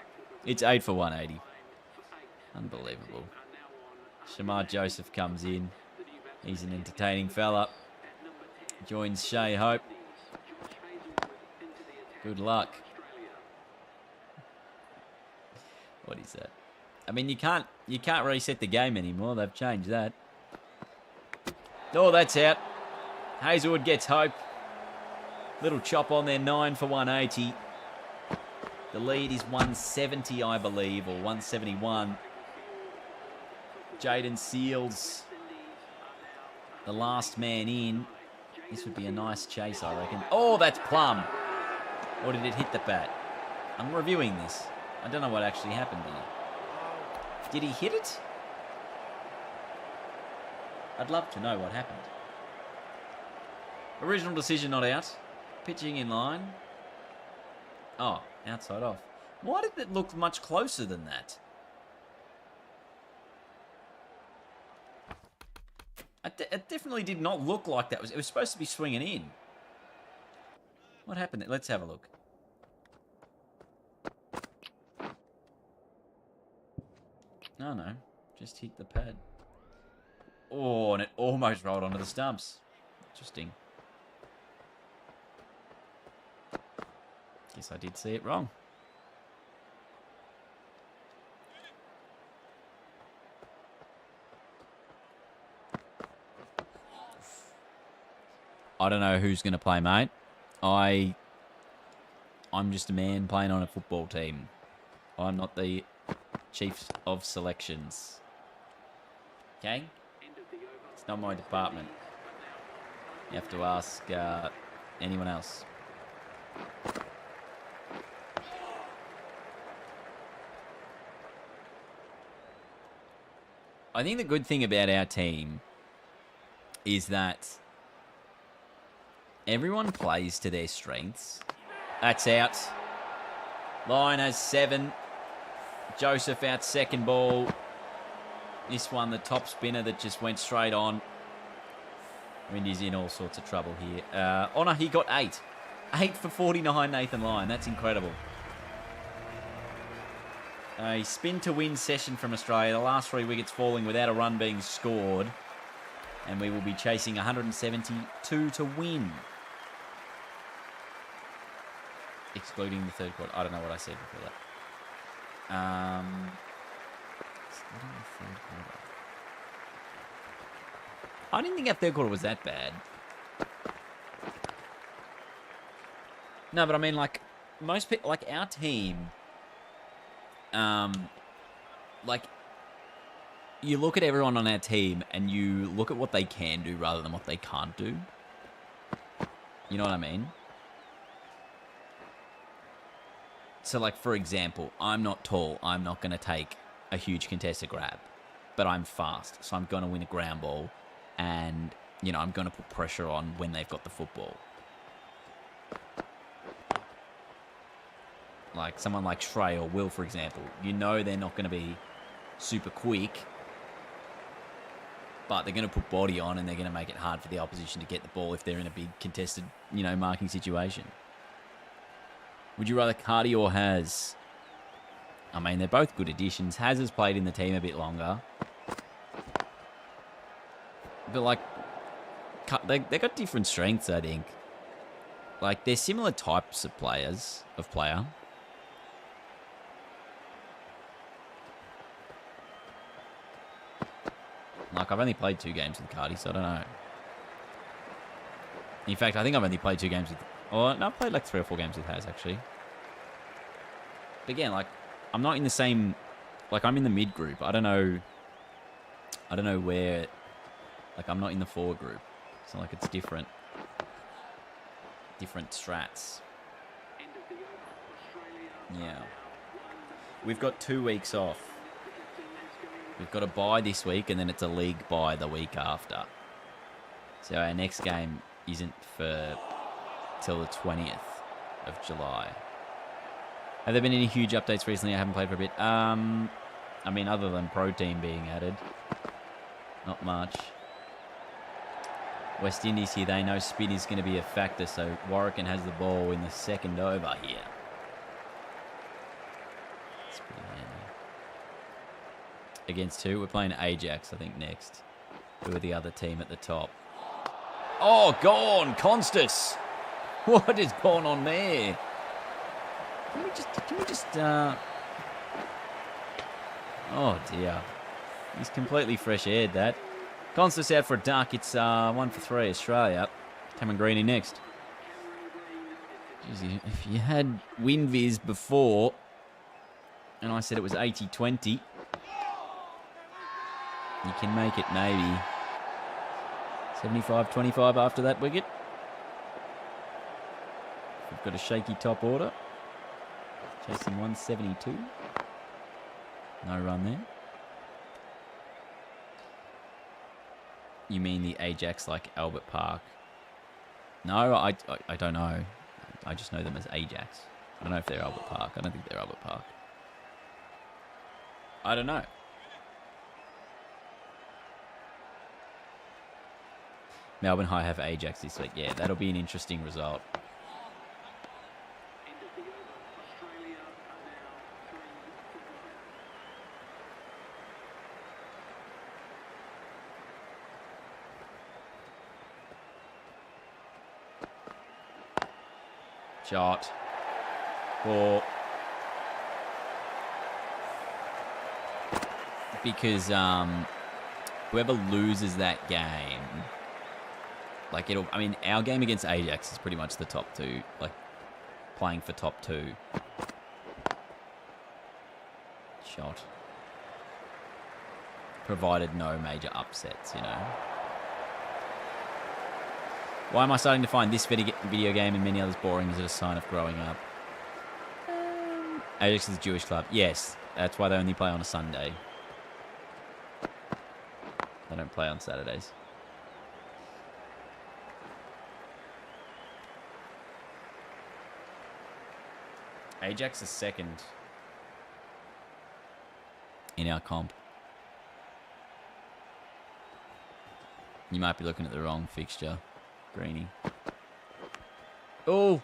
It's 8 for 180. Unbelievable. Shamar Joseph comes in. He's an entertaining fella. Joins Shea Hope. Good luck. What is that? I mean, you can't reset the game anymore. They've changed that. Oh, that's out. Hazelwood gets Hope. Little chop on there, 9 for 180. The lead is 170, I believe, or 171. Jaden Seals, the last man in. This would be a nice chase, I reckon. Oh, that's plumb. Or did it hit the bat? I'm reviewing this. I don't know what actually happened here. Did he hit it? I'd love to know what happened. Original decision not out. Pitching in line. Oh, outside off. Why did it look much closer than that? It definitely did not look like that. It was supposed to be swinging in. What happened there? Let's have a look. Oh, no. Just hit the pad. Oh, and it almost rolled onto the stumps. Interesting. Guess I did see it wrong. I don't know who's going to play, mate. I'm just a man playing on a football team. I'm not the chief of selections. Okay? It's not my department. You have to ask anyone else. I think the good thing about our team is that everyone plays to their strengths. That's out. Line has 7. Joseph out second ball. This one, the top spinner that just went straight on. Windy's in all sorts of trouble here. Oh no, he got 8. 8 for 49, Nathan Lyon. That's incredible. A spin to win session from Australia. The last 3 wickets falling without a run being scored. And we will be chasing 172 to win. Excluding the third quarter. I don't know what I said before that. Excluding the third quarter. I didn't think our third quarter was that bad. No, but I mean, like, most people, like, our team, like, you look at everyone on our team and you look at what they can do rather than what they can't do. You know what I mean? So, like, for example, I'm not tall. I'm not going to take a huge contested grab. But I'm fast, so I'm going to win a ground ball. And, you know, I'm going to put pressure on when they've got the football. Like, someone like Shrey or Will, for example. You know they're not going to be super quick. But they're going to put body on and they're going to make it hard for the opposition to get the ball if they're in a big contested, you know, marking situation. Would you rather Cardi or Haz? I mean, they're both good additions. Haz has played in the team a bit longer. But, like, they've got different strengths, I think. Like, they're similar types of player. Like, I've only played 2 games with Cardi, so I don't know. In fact, I think I've only played 2 games with... Oh, no, I've played like 3 or 4 games with Haz, actually. But again, like, I'm not in the same... Like, I'm in the mid group. I don't know where... Like, I'm not in the forward group. So, like, it's different. Different strats. Yeah. We've got 2 weeks off. We've got a bye this week, and then it's a league bye the week after. So our next game isn't for till the 20th of July. Have there been any huge updates recently? I haven't played for a bit. I mean, other than protein being added, not much. West Indies here, they know spin is going to be a factor, so Warwick has the ball in the second over here. It's pretty handy. Against who? We're playing Ajax, I think, next. Who are the other team at the top? Oh, gone! Constus! What is going on there? Can we just, Oh, dear. He's completely fresh-aired, that. Constus out for a duck. It's 1 for 3, Australia. Cameron Green next. Jeez, if you had WinViz before, and I said it was 80-20, you can make it maybe 75-25 after that wicket. We've got a shaky top order. Chasing 172. No run there. You mean the Ajax like Albert Park? No, I don't know. I just know them as Ajax. I don't know if they're Albert Park. I don't think they're Albert Park. I don't know. Melbourne High have Ajax this week. Yeah, that'll be an interesting result. Shot. Or because whoever loses that game, like I mean, our game against Ajax is pretty much the top two, like playing for top two. Shot. Provided no major upsets, you know. Why am I starting to find this video game and many others boring? Is it a sign of growing up? Ajax is a Jewish club. Yes, that's why they only play on a Sunday. They don't play on Saturdays. Ajax is second in our comp. You might be looking at the wrong fixture. Greeny. Oh!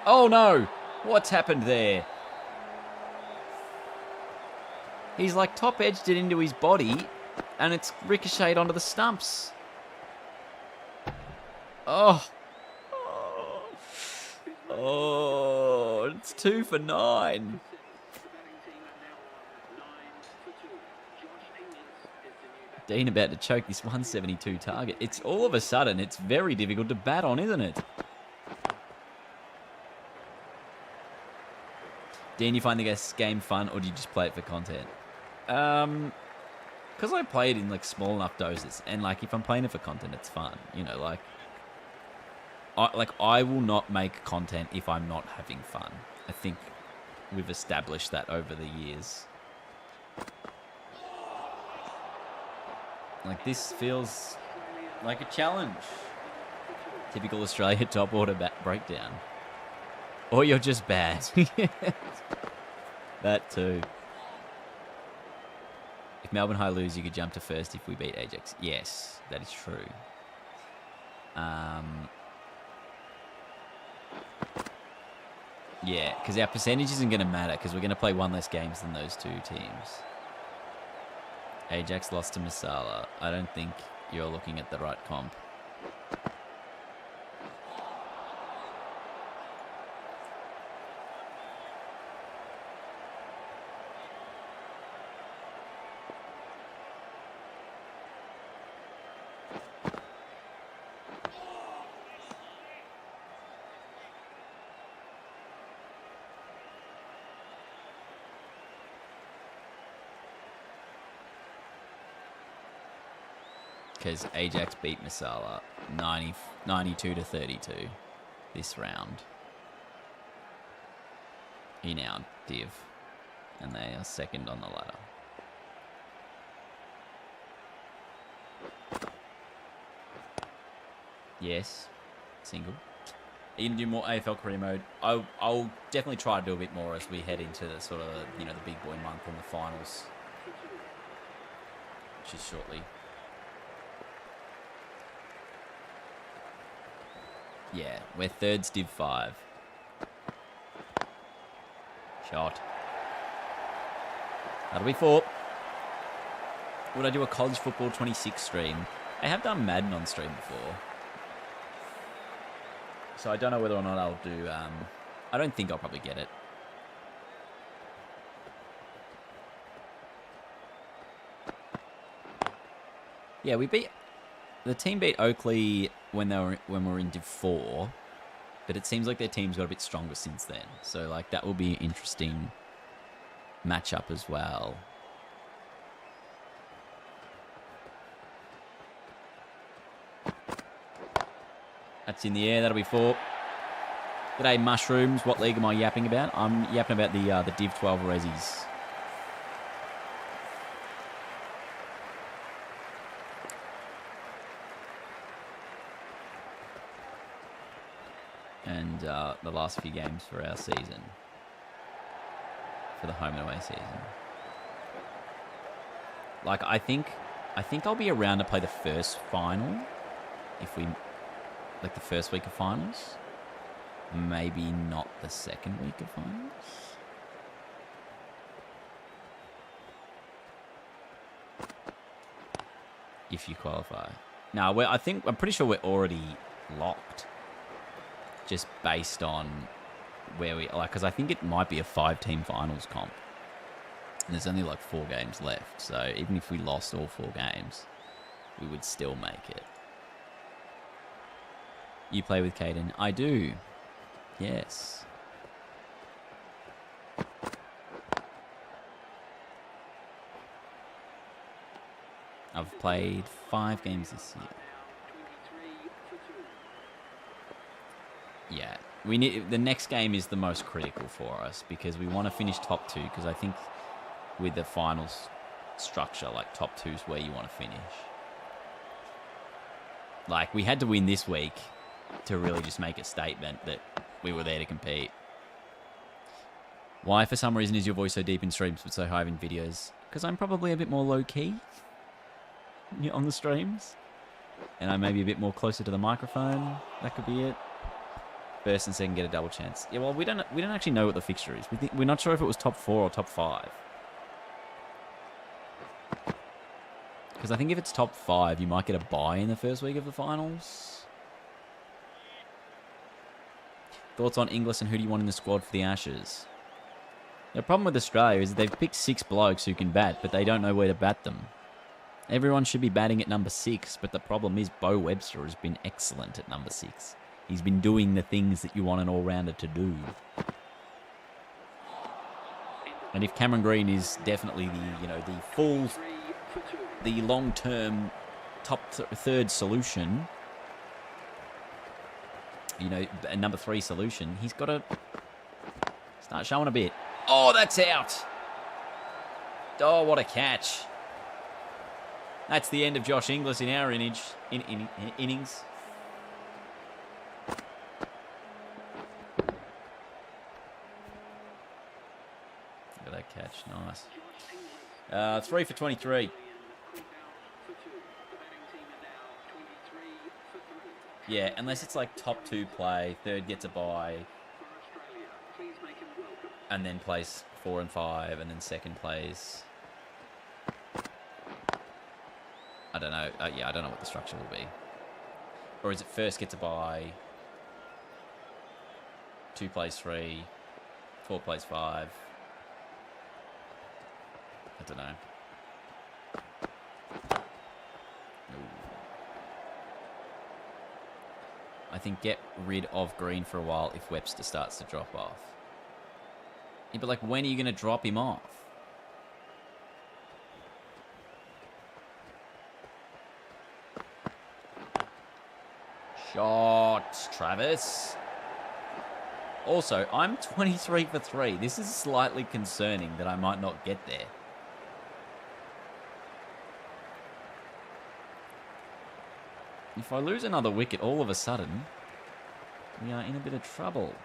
Oh no! What's happened there? He's like top-edged it into his body, and it's ricocheted onto the stumps. Oh! Oh! It's 2 for 9. Dean about to choke this 172 target. It's all of a sudden, it's very difficult to bat on, isn't it? Dean, you find the game fun, or do you just play it for content? Because I play it in like small enough doses, and like if I'm playing it for content, it's fun. You know, like I will not make content if I'm not having fun. I think we've established that over the years. Like, this feels like a challenge. Typical Australia top order breakdown. Or you're just bad. That too. If Melbourne High lose, you could jump to first if we beat Ajax. Yes, that is true. Yeah, because our percentage isn't going to matter because we're going to play one less games than those two teams. Ajax lost to Masala. I don't think you're looking at the right comp. Because Ajax beat Masala 92 to 32 this round in our div, and they are second on the ladder. Yes, single. Are you gonna do more AFL career mode? I'll definitely try to do a bit more as we head into the sort of, you know, the big boy month and the finals, which is shortly. Yeah, we're thirds Div 5. Shot. That'll be 4. Would I do a college football 26 stream? I have done Madden on stream before. So I don't know whether or not I'll do... I don't think I'll probably get it. Yeah, we beat... The team beat Oakley when we're in Div 4, but it seems like their team's got a bit stronger since then. So like that will be an interesting matchup as well. That's in the air. That'll be 4. G'day, mushrooms. What league am I yapping about? I'm yapping about the Div 12 Resis. And the last few games for our season. for the home and away season. Like, I think I'll be around to play the first final, if we, like the first week of finals. Maybe not the second week of finals. If you qualify. No, I'm pretty sure we're already locked. Just based on where we, like, because I think it might be a 5-team finals comp. And there's only like 4 games left. So even if we lost all 4 games, we would still make it. You play with Caden? I do. Yes. I've played 5 games this year. Yeah. We need, the next game is the most critical for us because we want to finish top 2, because I think with the finals structure, like top 2 is where you want to finish. Like, we had to win this week to really just make a statement that we were there to compete. Why, for some reason, is your voice so deep in streams but so high in videos? Because I'm probably a bit more low-key on the streams. And I may be a bit more closer to the microphone. That could be it. First and second get a double chance. Yeah, well, we don't actually know what the fixture is. We're not sure if it was top 4 or top 5. Because I think if it's top 5, you might get a bye in the first week of the finals. Thoughts on Inglis and who do you want in the squad for the Ashes? The problem with Australia is they've picked 6 blokes who can bat, but they don't know where to bat them. Everyone should be batting at number 6, but the problem is Bo Webster has been excellent at number 6. He's been doing the things that you want an all-rounder to do. And if Cameron Green is definitely the long-term top third solution, a number 3 solution, he's got to start showing a bit. Oh, that's out. Oh, what a catch. That's the end of Josh Inglis in our innings. Look at that catch. Nice. 3 for 23. Yeah, unless it's like top 2 play, third gets a bye, and then plays 4 and 5, and then second plays. I don't know. Yeah, I don't know what the structure will be. Or is it first gets a bye, 2 plays 3, 4 plays 5? I don't know. I think get rid of Green for a while if Webster starts to drop off. Yeah, but like, when are you going to drop him off? Shot, Travis. Also, I'm 23 for 3. This is slightly concerning that I might not get there. If I lose another wicket all of a sudden, we are in a bit of trouble.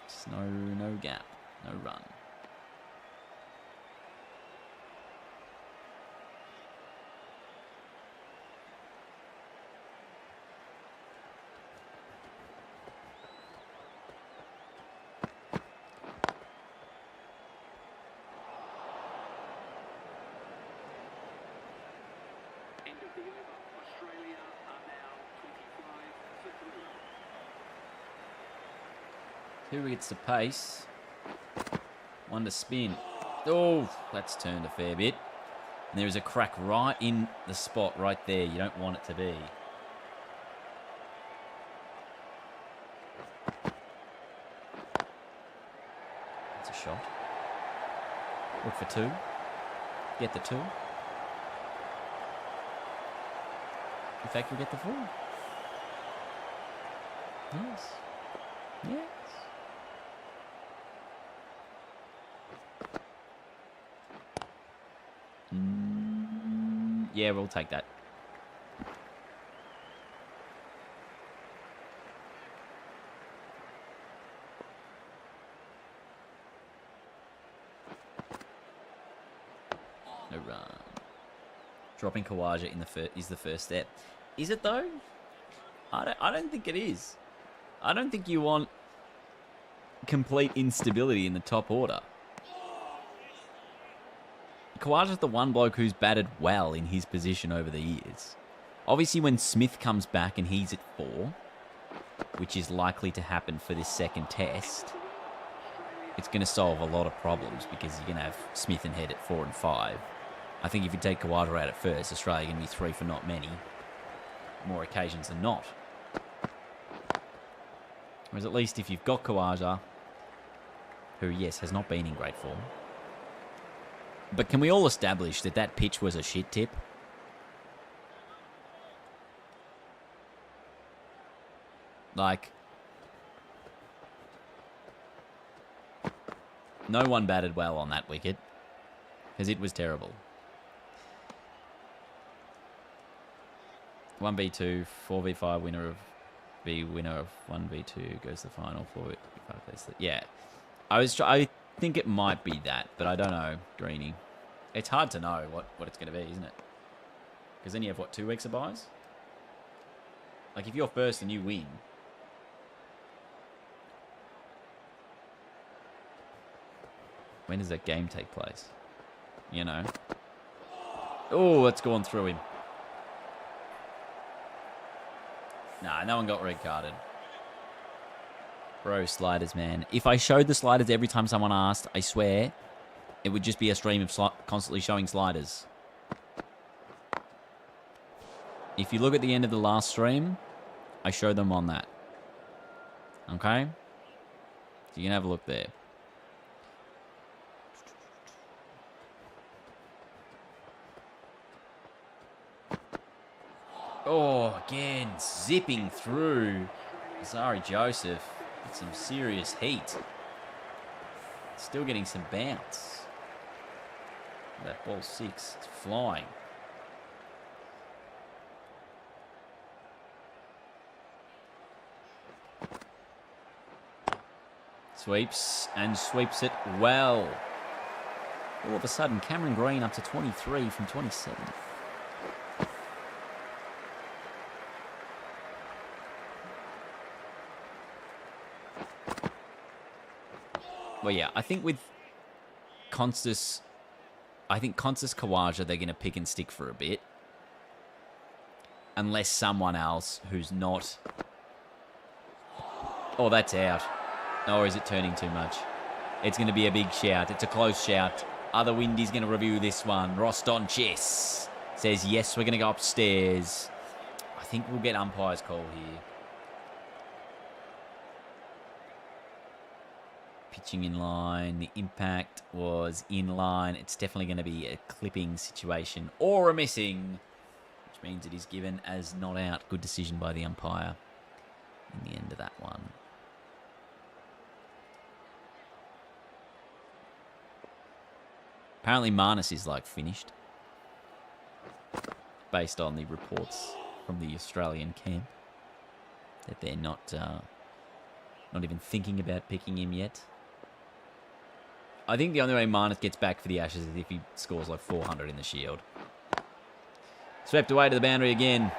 Just no gap, no run. Who gets the pace? 1 to spin. Oh, that's turned a fair bit. And there is a crack right in the spot right there. You don't want it to be. That's a shot. Look for 2. Get the 2. In fact, we'll get the 4. Yes. Yes. Yeah, we'll take that. No run. Dropping Kawaja in is the first step. Is it though? I don't think it is. I don't think you want complete instability in the top order. Kawaja's the one bloke who's batted well in his position over the years. Obviously, when Smith comes back and he's at 4, which is likely to happen for this second test, it's going to solve a lot of problems because you're going to have Smith and Head at 4 and 5. I think if you take Kawaja out at first, Australia going to be 3 for not many. More occasions than not. Whereas at least if you've got Kawaja, who, yes, has not been in great form. But can we all establish that that pitch was a shit tip? Like, no one batted well on that wicket, because it was terrible. 1v2, 4v5 winner of 1v2 goes to the final. 4v5 plays. Yeah, I think it might be that, but I don't know, Greeny. It's hard to know what it's going to be, isn't it? Because then you have, what, 2 weeks of buys? Like, if you're first and you win, when does that game take place? You know? Oh, it's gone through him. Nah, no one got red carded. Bro, sliders, man. If I showed the sliders every time someone asked, I swear, it would just be a stream of constantly showing sliders. If you look at the end of the last stream, I show them on that. Okay? So you can have a look there. Oh, again, zipping through. Sorry, Joseph. With some serious heat. Still getting some bounce. That ball 6, it's flying. Sweeps and sweeps it well. All of a sudden, Cameron Green up to 23 from 27. Well, yeah, I think with Constas Kawaja, they're going to pick and stick for a bit. Unless someone else who's not... Oh, that's out. Or is it turning too much? It's going to be a big shout. It's a close shout. Other Windy's going to review this one. Roston Chess says, yes, we're going to go upstairs. I think we'll get umpire's call here. Pitching in line. The impact was in line. It's definitely going to be a clipping situation or a missing, which means it is given as not out. Good decision by the umpire in the end of that one. Apparently Marnus is like finished, based on the reports from the Australian camp that they're not even thinking about picking him yet. I think the only way Marnus gets back for the Ashes is if he scores like 400 in the Shield. Swept away to the boundary again.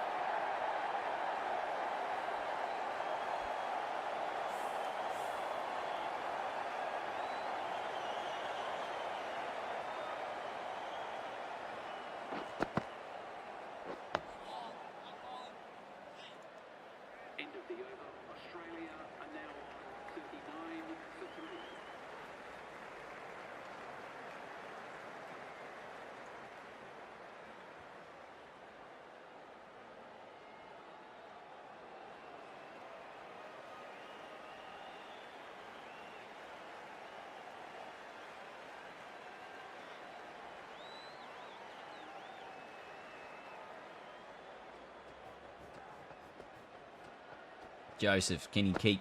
Joseph, can he keep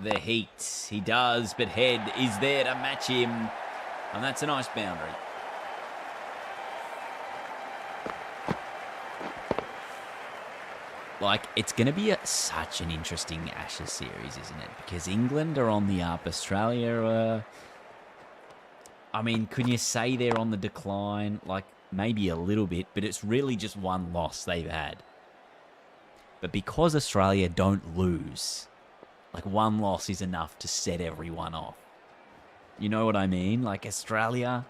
the heat? He does, but Head is there to match him. And that's a nice boundary. Like, it's going to be such an interesting Ashes series, isn't it? Because England are on the up. Australia I mean, can you say they're on the decline? Like, maybe a little bit, but it's really just one loss they've had. But because Australia don't lose, like one loss is enough to set everyone off. You know what I mean? Like Australia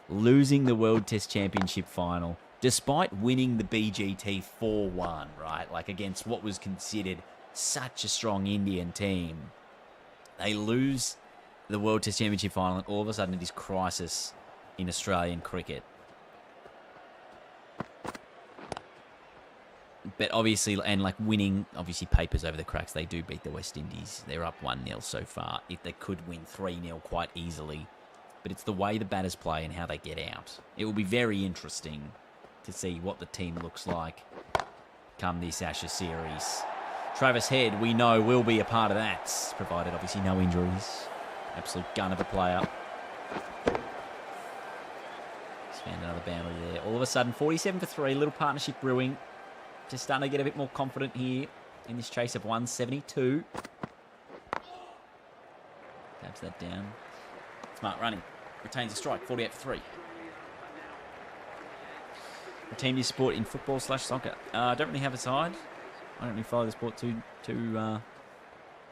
losing the World Test Championship final, despite winning the BGT 4-1, right? Like against what was considered such a strong Indian team. They lose the World Test Championship final and all of a sudden it is crisis in Australian cricket. But obviously, and like winning, obviously papers over the cracks. They do beat the West Indies. They're up 1-0 so far. If they could win 3-0 quite easily. But it's the way the batters play and how they get out. It will be very interesting to see what the team looks like come this Ashes series. Travis Head, we know, will be a part of that, provided obviously no injuries. Absolute gun of a player. Just found another boundary there. All of a sudden, 47 for 3, little partnership brewing. Just starting to get a bit more confident here in this chase of 172. Taps that down. Smart running. Retains a strike. 48 for 3. What team do you support in football/soccer? I don't really have a side. I don't really follow the sport too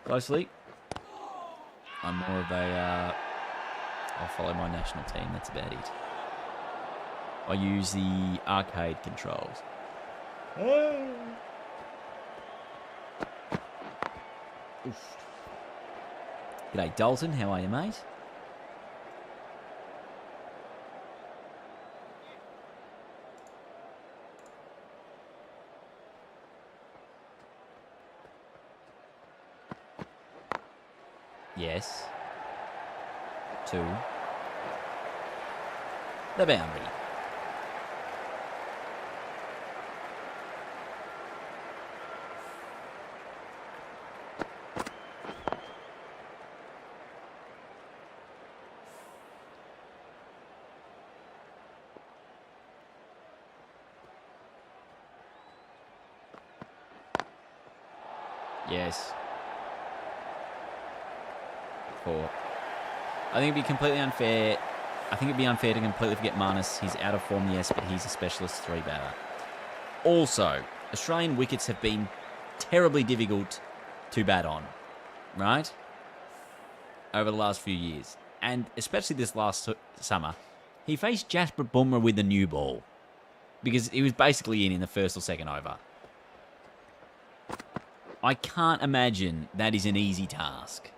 closely. I'm more of a... I'll follow my national team. That's about it. I use the arcade controls. Oof. G'day, Dalton. How are you, mate? Yes. 2. The boundary. Yes. 4. I think it'd be completely unfair. I think it'd be unfair to completely forget Marnus. He's out of form, yes, but he's a specialist 3 batter. Also, Australian wickets have been terribly difficult to bat on, right? Over the last few years. And especially this last summer, he faced Jasper Bumrah with the new ball. Because he was basically in the first or second over. I can't imagine that is an easy task.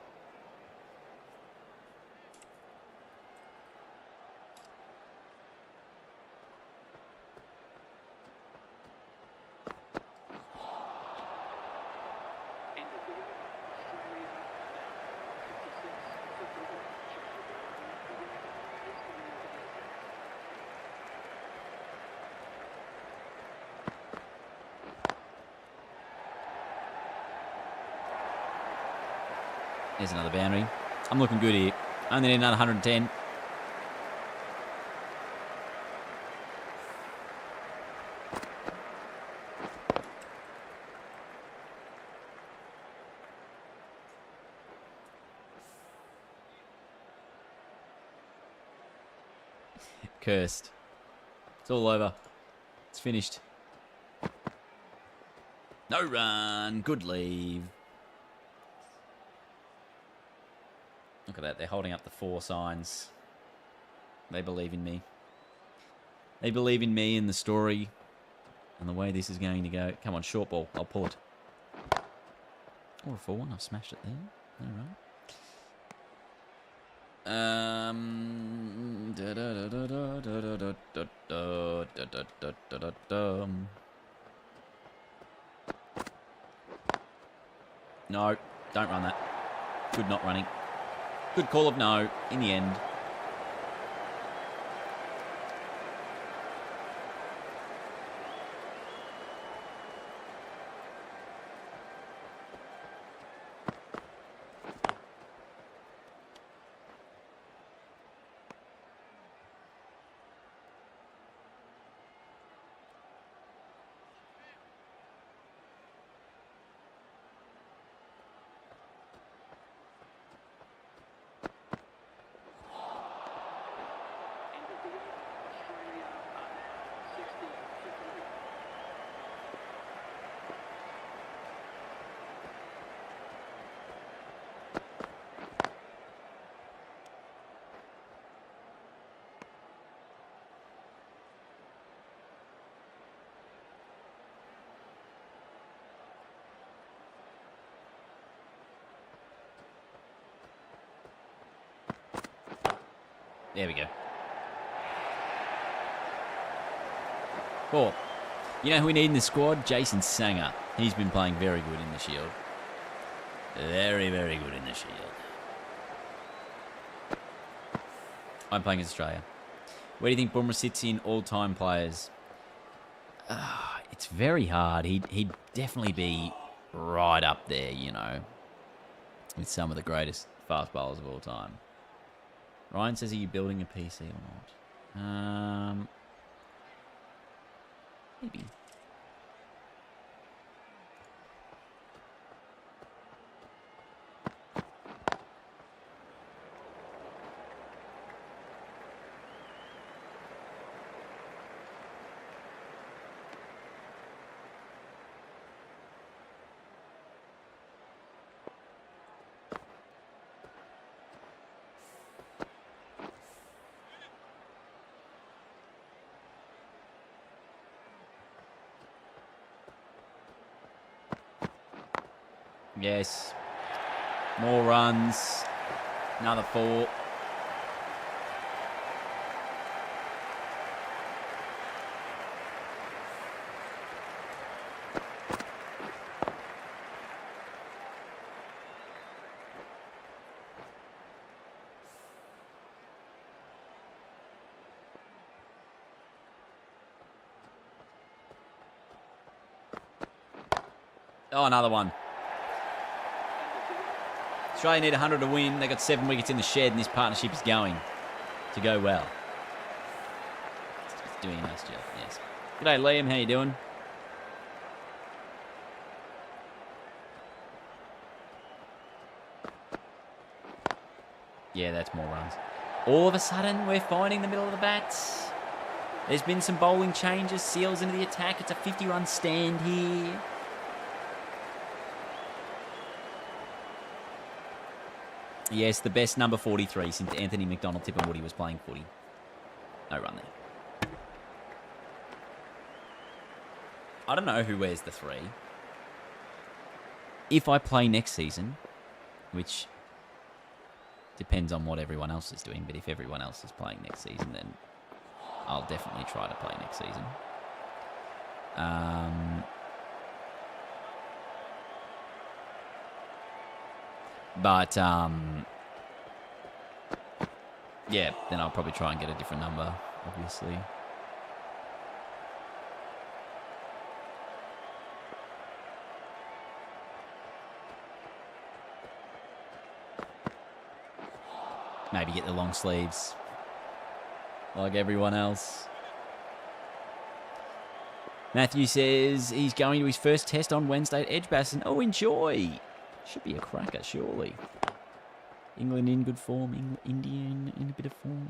There's another boundary. I'm looking good here. Only need another 110. Cursed. It's all over. It's finished. No run. Good leave. Look at that. They're holding up the 4 signs. They believe in me. They believe in me and the story and the way this is going to go. Come on, short ball. I'll pull it. Or a 4-1. I've smashed it there. All right. No, don't run that. Good not running. Good call of no in the end. There we go. 4. You know who we need in the squad? Jason Sanger. He's been playing very good in the Shield. Very, very good in the Shield. I'm playing as Australia. Where do you think Boomer sits in all-time players? It's very hard. He'd definitely be right up there, you know, with some of the greatest fast bowlers of all time. Ryan says, are you building a PC or not? Maybe. Yes. More runs. Another 4. Oh, another one. Australia need 100 to win. They got 7 wickets in the shed, and this partnership is going to go well. It's doing a nice job, yes. G'day, Liam. How you doing? Yeah, that's more runs. All of a sudden, we're finding the middle of the bats. There's been some bowling changes. Seals into the attack. It's a 50-run stand here. Yes, the best number 43 since Anthony McDonald Tipperwoody was playing footy. No run there. I don't know who wears the 3. If I play next season, which depends on what everyone else is doing, but if everyone else is playing next season, then I'll definitely try to play next season. But, yeah, then I'll probably try and get a different number, obviously. Maybe get the long sleeves, like everyone else. Matthew says he's going to his first test on Wednesday at Edgbaston. Oh, enjoy! Should be a cracker, surely. England in good form. Indian in a bit of form.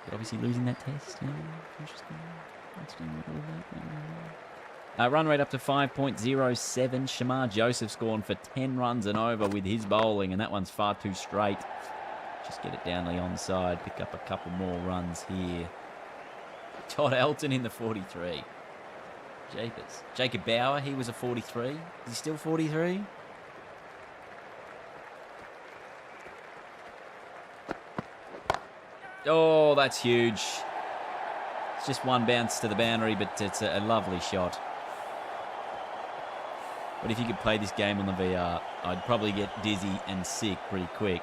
But obviously losing that test. Yeah, interesting. Run rate up to 5.07. Shamar Joseph's gone for 10 runs and over with his bowling, and that one's far too straight. Just get it down the onside. Pick up a couple more runs here. Todd Elton in the 43. Japers. Jacob Bauer, he was a 43. Is he still 43? Oh, that's huge. It's just one bounce to the boundary, but it's a lovely shot. But if you could play this game on the VR, I'd probably get dizzy and sick pretty quick.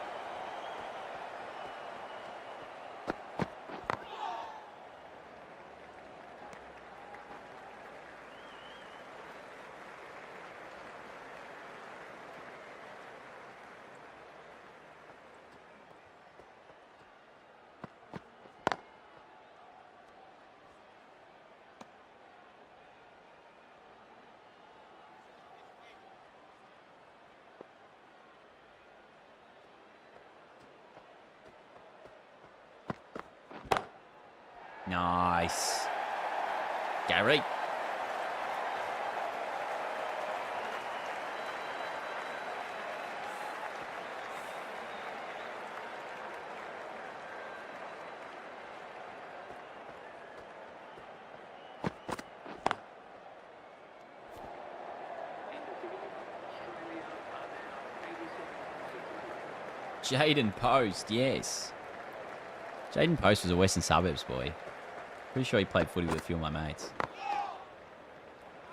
Nice. Gary. Jaden Post, yes. Jaden Post was a Western Suburbs boy. Pretty sure he played footy with a few of my mates.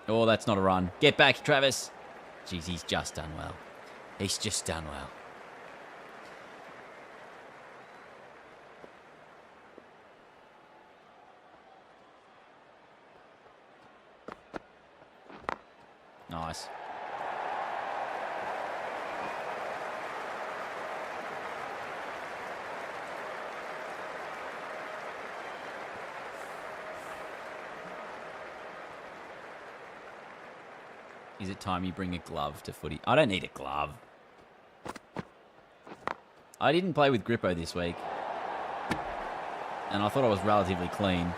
Oh, that's not a run. Get back, Travis. Jeez, he's just done well. He's just done well. Nice. Is it time you bring a glove to footy? I don't need a glove. I didn't play with Grippo this week. And I thought I was relatively clean.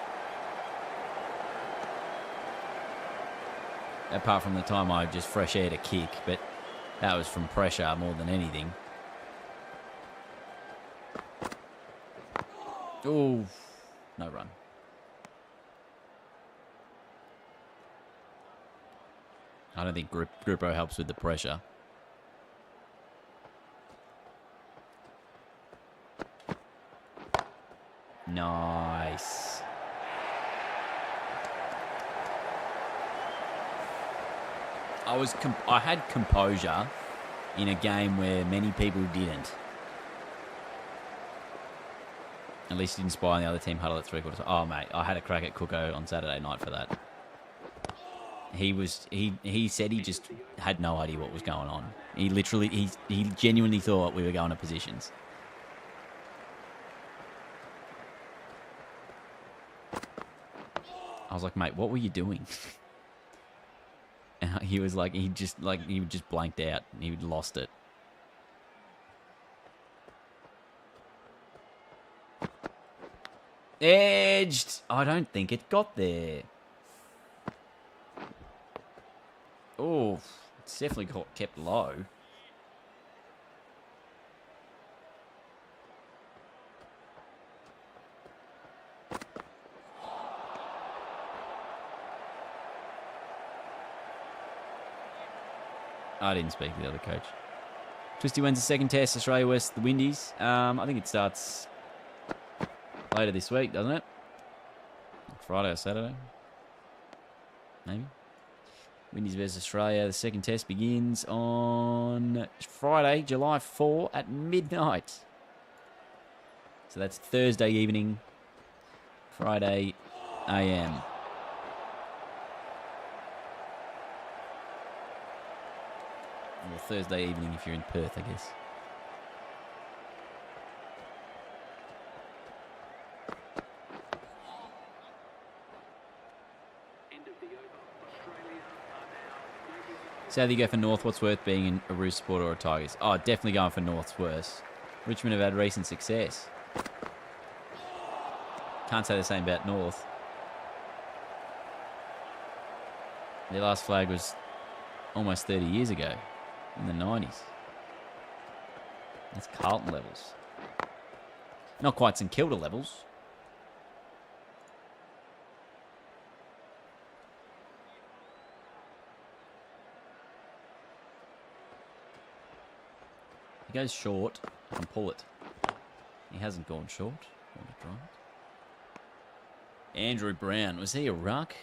Apart from the time I just fresh aired a kick. But that was from pressure more than anything. Ooh. No run. I don't think Grippo helps with the pressure. Nice. I had composure in a game where many people didn't. At least it didn't spy on the other team huddle at 3/4. Oh, mate, I had a crack at Cooko on Saturday night for that. He said he just had no idea what was going on. He genuinely thought we were going to positions. I was like, mate, what were you doing? And he was like, he just blanked out. He lost it. Edged. I don't think it got there. Oh, it's definitely kept low. I didn't speak to the other coach. Twisty wins the second test, Australia West, the Windies. I think it starts later this week, doesn't it? Friday or Saturday? Maybe. Windies versus Australia. The second test begins on Friday, July 4 at midnight. So that's Thursday evening, Friday AM. Or Thursday evening if you're in Perth, I guess. So how do you go for North? What's worth being a Roos supporter or a Tigers? Oh, definitely going for North's worse. Richmond have had recent success. Can't say the same about North. Their last flag was almost 30 years ago, in the 90s. That's Carlton levels. Not quite St Kilda levels. He goes short, I can pull it. He hasn't gone short. Andrew Brown, was he a ruck?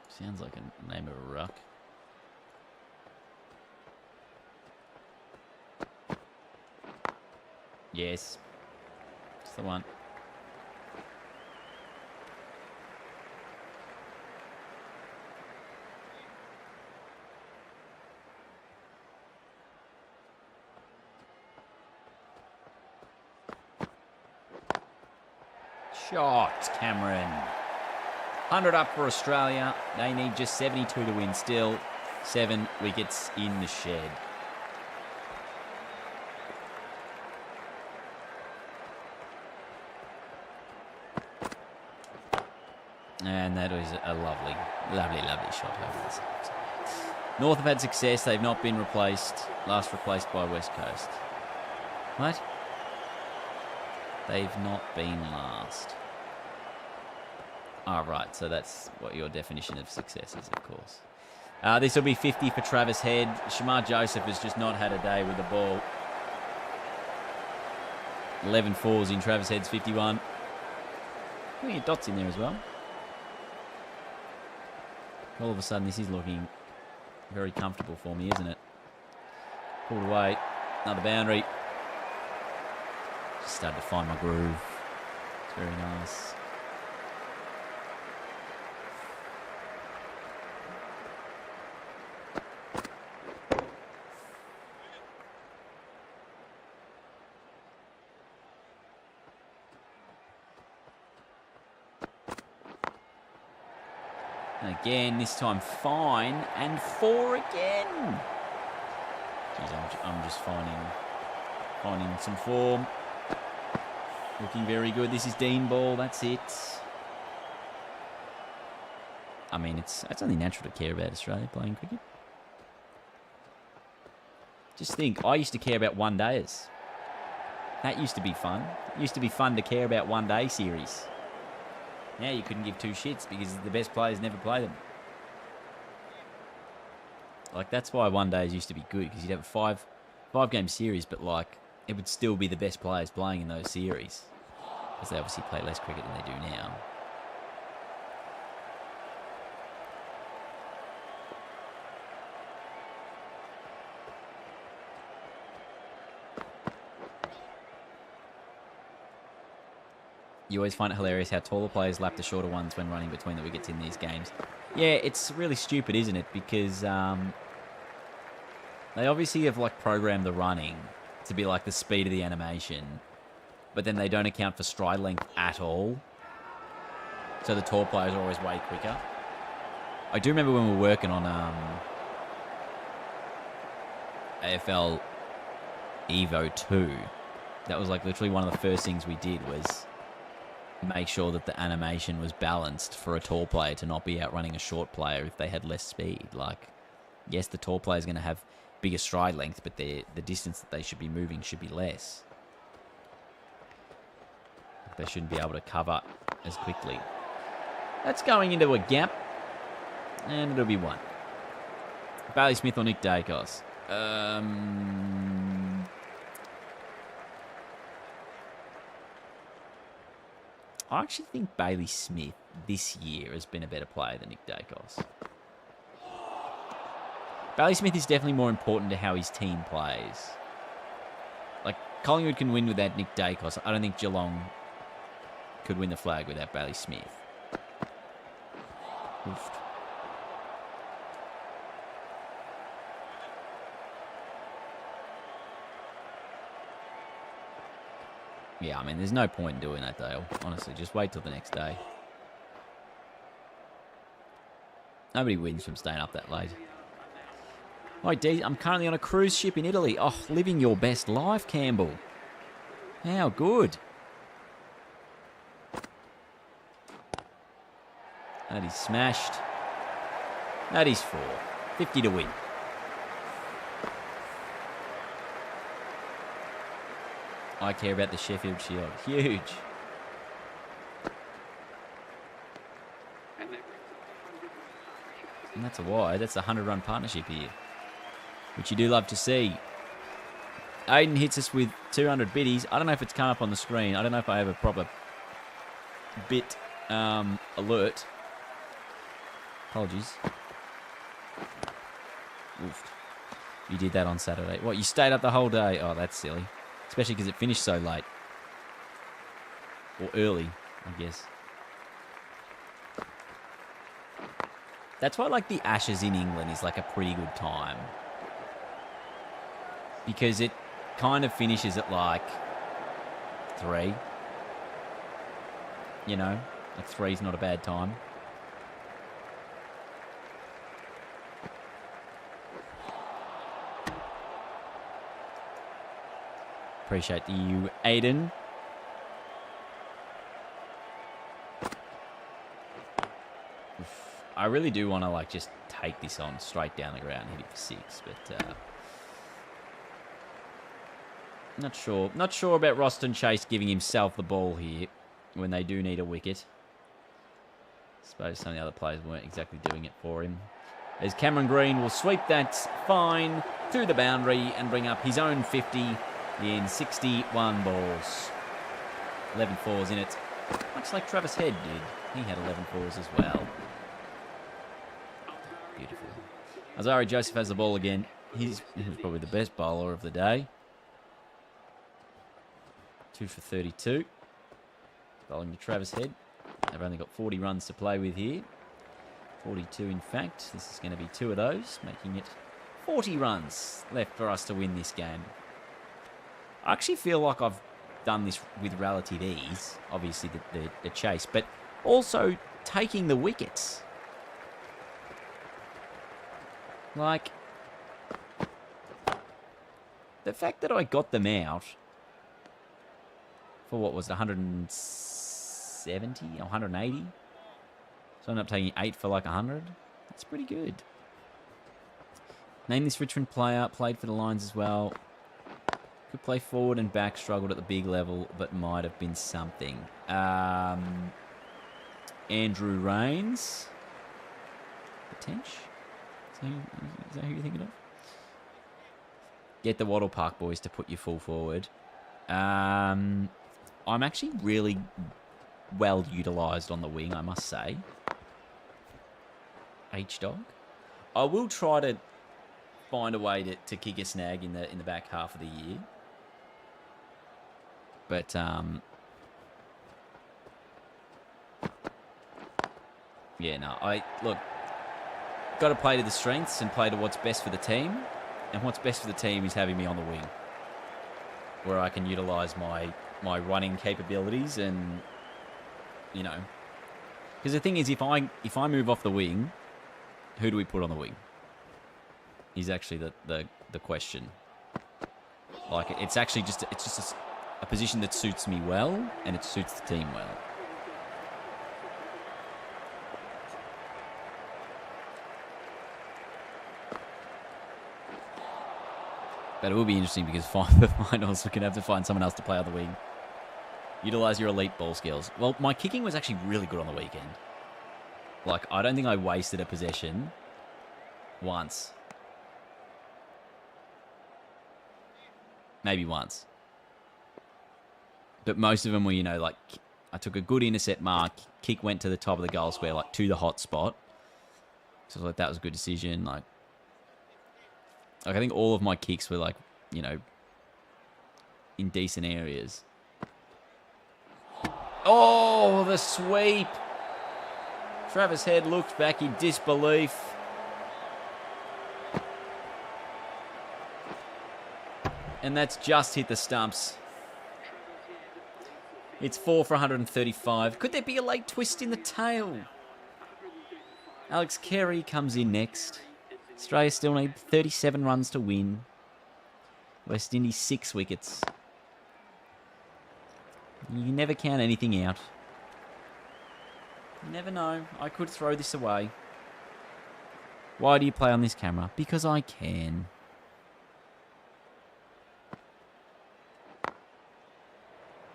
Sounds like a name of a ruck. Yes. It's the one. Shot, Cameron. 100 up for Australia. They need just 72 to win still. 7 wickets in the shed. And that was a lovely, lovely, lovely shot over the side. North have had success. They've not been replaced. Last replaced by West Coast. What? They've not been last. Ah, right. So that's what your definition of success is, of course. This will be 50 for Travis Head. Shamar Joseph has just not had a day with the ball. 11 fours in Travis Head's 51. I think Dot's in there as well. All of a sudden, this is looking very comfortable for me, isn't it? Pulled away. Another boundary. Just started to find my groove. It's very nice. And again, this time fine, and 4 again. Jeez, I'm just finding some form. Looking very good. This is Dean ball. That's it. I mean, it's only natural to care about Australia playing cricket. Just think, I used to care about one-dayers. That used to be fun. It used to be fun to care about one-day series. Now you couldn't give two shits because the best players never play them. Like, that's why one days used to be good, because you'd have a five-game series, but, like, it would still be the best players playing in those series. Because they obviously play less cricket than they do now. You always find it hilarious how taller players lap the shorter ones when running between the wickets in these games. Yeah, it's really stupid, isn't it? Because they obviously have, like, programmed the running to be like the speed of the animation, but then they don't account for stride length at all. So the tall players are always way quicker. I do remember when we were working on AFL Evo 2, that was like literally one of the first things we did was make sure that the animation was balanced for a tall player to not be outrunning a short player if they had less speed. Like, yes, the tall player is going to have bigger stride length, but the distance that they should be moving should be less. They shouldn't be able to cover as quickly. That's going into a gap, and it'll be 1. Bailey Smith or Nick Dacos? I actually think Bailey Smith this year has been a better player than Nick Dacos. Bailey Smith is definitely more important to how his team plays. Like, Collingwood can win without Nick Dacos. I don't think Geelong could win the flag without Bailey Smith. Oof. Yeah, I mean, there's no point in doing that, Dale. Honestly, just wait till the next day. Nobody wins from staying up that late. Hi, D. I'm currently on a cruise ship in Italy. Oh, living your best life, Campbell. How good. That is smashed. That is 4. 50 to win. I care about the Sheffield Shield. Huge. And that's a wide. That's a 100-run partnership here, which you do love to see. Aiden hits us with 200 biddies. I don't know if it's come up on the screen. I don't know if I have a proper bit alert. Apologies. Oof. You did that on Saturday. What, you stayed up the whole day? Oh, that's silly. Especially because it finished so late. Or early, I guess. That's why, like, the Ashes in England is, like, a pretty good time. Because it kind of finishes at, like, 3. You know? Like, 3's not a bad time. Appreciate you, Aiden. Oof. I really do want to, like, just take this on straight down the ground and hit it for 6, but not sure. Not sure about Roston Chase giving himself the ball here when they do need a wicket. I suppose some of the other players weren't exactly doing it for him. as Cameron Green will sweep that fine through the boundary and bring up his own 50 in 61 balls. 11 fours in it, much like Travis Head did. He had 11 fours as well. Beautiful. Azari Joseph has the ball again. He's probably the best bowler of the day. 2 for 32. Bowling to Travis Head. They've only got 40 runs to play with here. 42, in fact. This is going to be 2 of those, making it 40 runs left for us to win this game. I actually feel like I've done this with relative ease. Obviously, the chase, but also taking the wickets. Like, the fact that I got them out for what was it, 170 or 180? So I ended up taking 8 for like 100. That's pretty good. Name this Richmond player, played for the Lions as well. Could play forward and back, struggled at the big level, but might have been something. Andrew Rains. Potential? Is that who you're thinking of? Get the Wattle Park boys to put you full forward. I'm actually really well utilised on the wing, I must say. H-Dog. I will try to find a way to kick a snag in the back half of the year. But, yeah, no, look, got to play to the strengths and play to what's best for the team. And what's best for the team is having me on the wing, where I can utilise my running capabilities and, you know, because the thing is, if I move off the wing, who do we put on the wing? Is actually the question. Like, it's actually just a position that suits me well, and it suits the team well. But it will be interesting because for the finals, we're going to have to find someone else to play on the wing. Utilise your elite ball skills. Well, my kicking was actually really good on the weekend. Like, I don't think I wasted a possession once. Maybe once. But most of them were, you know, like, I took a good intercept mark, kick went to the top of the goal square, like, to the hot spot. So, like, that was a good decision. Like, I think all of my kicks were, like, you know, in decent areas. Oh, the sweep. Travis Head looked back in disbelief. And that's just hit the stumps. It's 4 for 135. Could there be a late twist in the tail? Alex Carey comes in next. Australia still need 37 runs to win. West Indies 6 wickets. You never count anything out. You never know. I could throw this away. Why do you play on this camera? Because I can.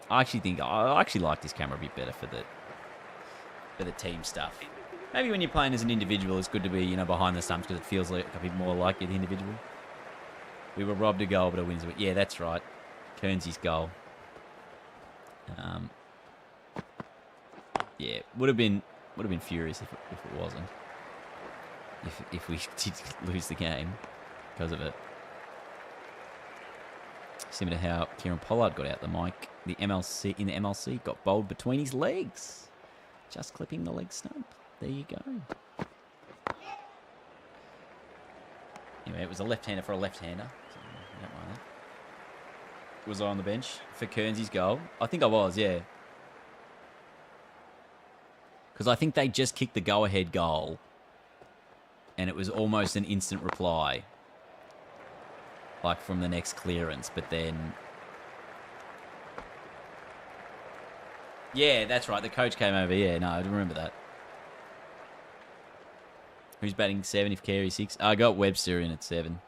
I actually like this camera a bit better for the team stuff. Maybe when you're playing as an individual, it's good to be, you know, behind the stumps because it feels like a bit more like you're the individual. We were robbed a goal, but a win's a win. Yeah, that's right. Kearnsey's goal. Yeah, would have been furious if it wasn't. If we did lose the game because of it. Similar to how Kieran Pollard got out the mic. The MLC got bowled between his legs. Just clipping the leg stump. There you go. Anyway, it was a left-hander for a left-hander. So I don't mind that. Was I on the bench for Kearnsey's goal? I think I was, yeah. Because I think they just kicked the go-ahead goal. And it was almost an instant reply. Like from the next clearance. But then... Yeah, that's right. The coach came over. Yeah, no, I remember that. Who's batting 7 if Carey 6? I got Webster in at 7.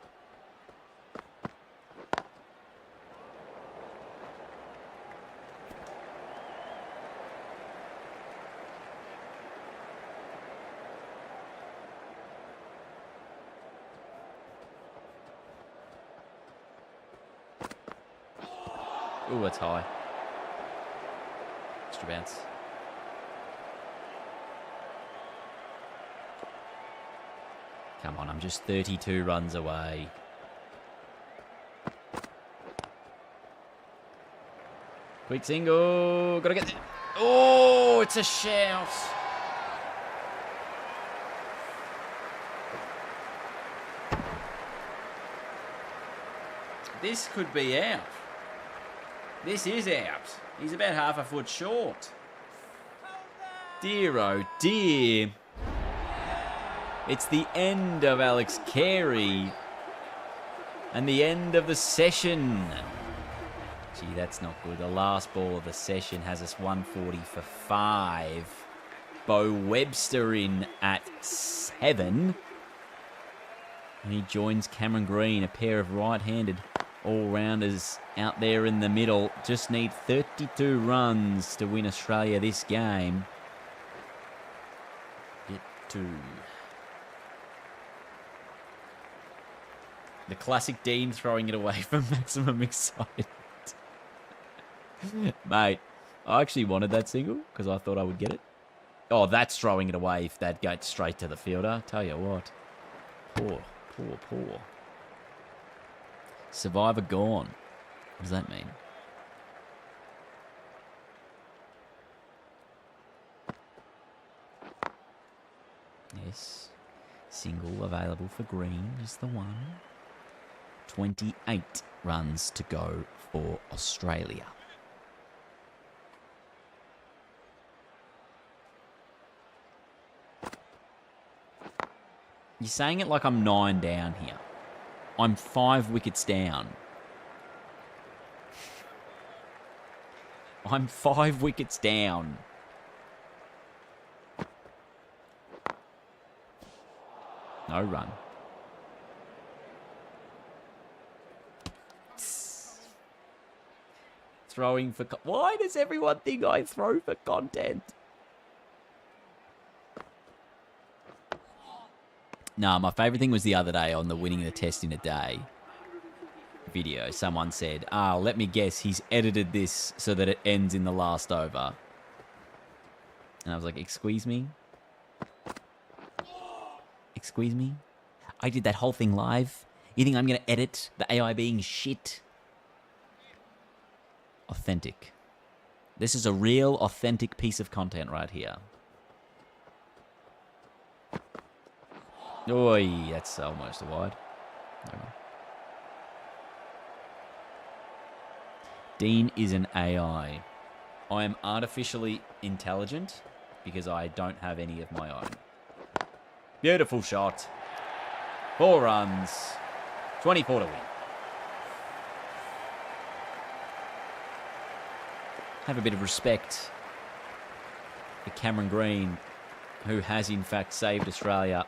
Ooh, that's high. Extra bounce. Come on, I'm just 32 runs away. Quick single. Gotta get there. Oh, it's a shout. This could be out. This is out. He's about half a foot short. Dear, oh dear. It's the end of Alex Carey. And the end of the session. Gee, that's not good. The last ball of the session has us 140 for 5. Bo Webster in at 7. And he joins Cameron Green, a pair of right-handed all-rounders out there in the middle. Just need 32 runs to win Australia this game. Get 2. The classic Dean throwing it away from maximum excitement. Mate, I actually wanted that single because I thought I would get it. Oh, that's throwing it away if that goes straight to the fielder. Tell you what. Poor. Survivor gone. What does that mean? Yes. Single available for Green is the one. 28 runs to go for Australia. You're saying it like I'm 9 down here. I'm 5 wickets down. I'm 5 wickets down. No run. Throwing for... Why does everyone think I throw for content? Nah, my favourite thing was the other day on the winning the test in a day video. Someone said, let me guess, he's edited this so that it ends in the last over. And I was like, excuse me? Excuse me? I did that whole thing live? You think I'm going to edit the AI being shit? Authentic. This is a real, authentic piece of content right here. Oi, that's almost a wide. No. Dean is an AI. I am artificially intelligent because I don't have any of my own. Beautiful shot. 4 runs. 24 to win. Have a bit of respect for Cameron Green, who has in fact saved Australia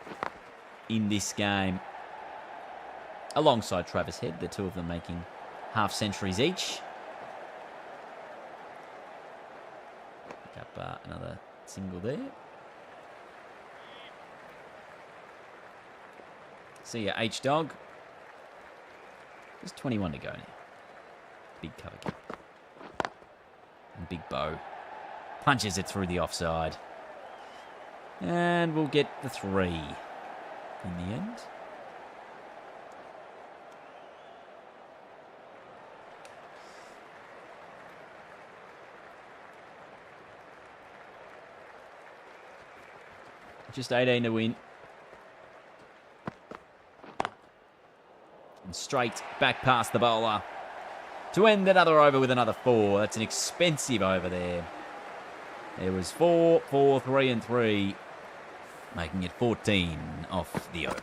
in this game, alongside Travis Head, the two of them making half centuries each. Pick up another single there. See ya, H-Dog. There's 21 to go now. Big cover kick. And Big Bo punches it through the offside. And we'll get the 3 in the end. Just 18 to win. And straight back past the bowler to end another over with another 4. That's an expensive over there. There was 4, 4, 3 and 3, making it 14 off the over.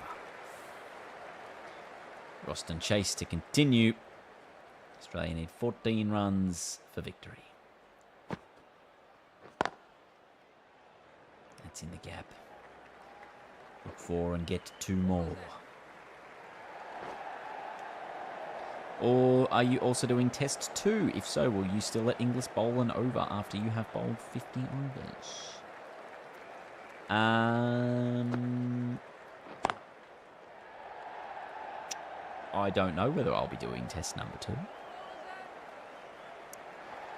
Roston chase to continue. Australia need 14 runs for victory. That's in the gap. Look for and get 2 more. Or are you also doing test 2? If so, will you still let Inglis bowl an over after you have bowled 50 overs? I don't know whether I'll be doing test number 2.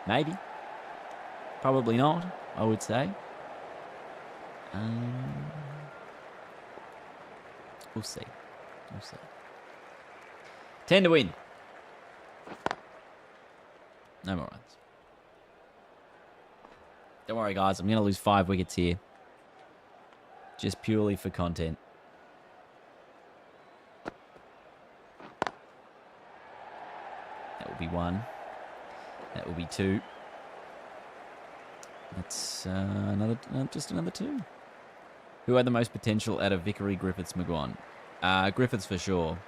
Maybe. Probably not, I would say. We'll see. We'll see. 10 to win. No more runs. Don't worry, guys. I'm going to lose 5 wickets here. Just purely for content. That will be 1. That will be 2. That's just another 2. Who had the most potential out of Vickery, Griffiths, McGuan? Griffiths for sure.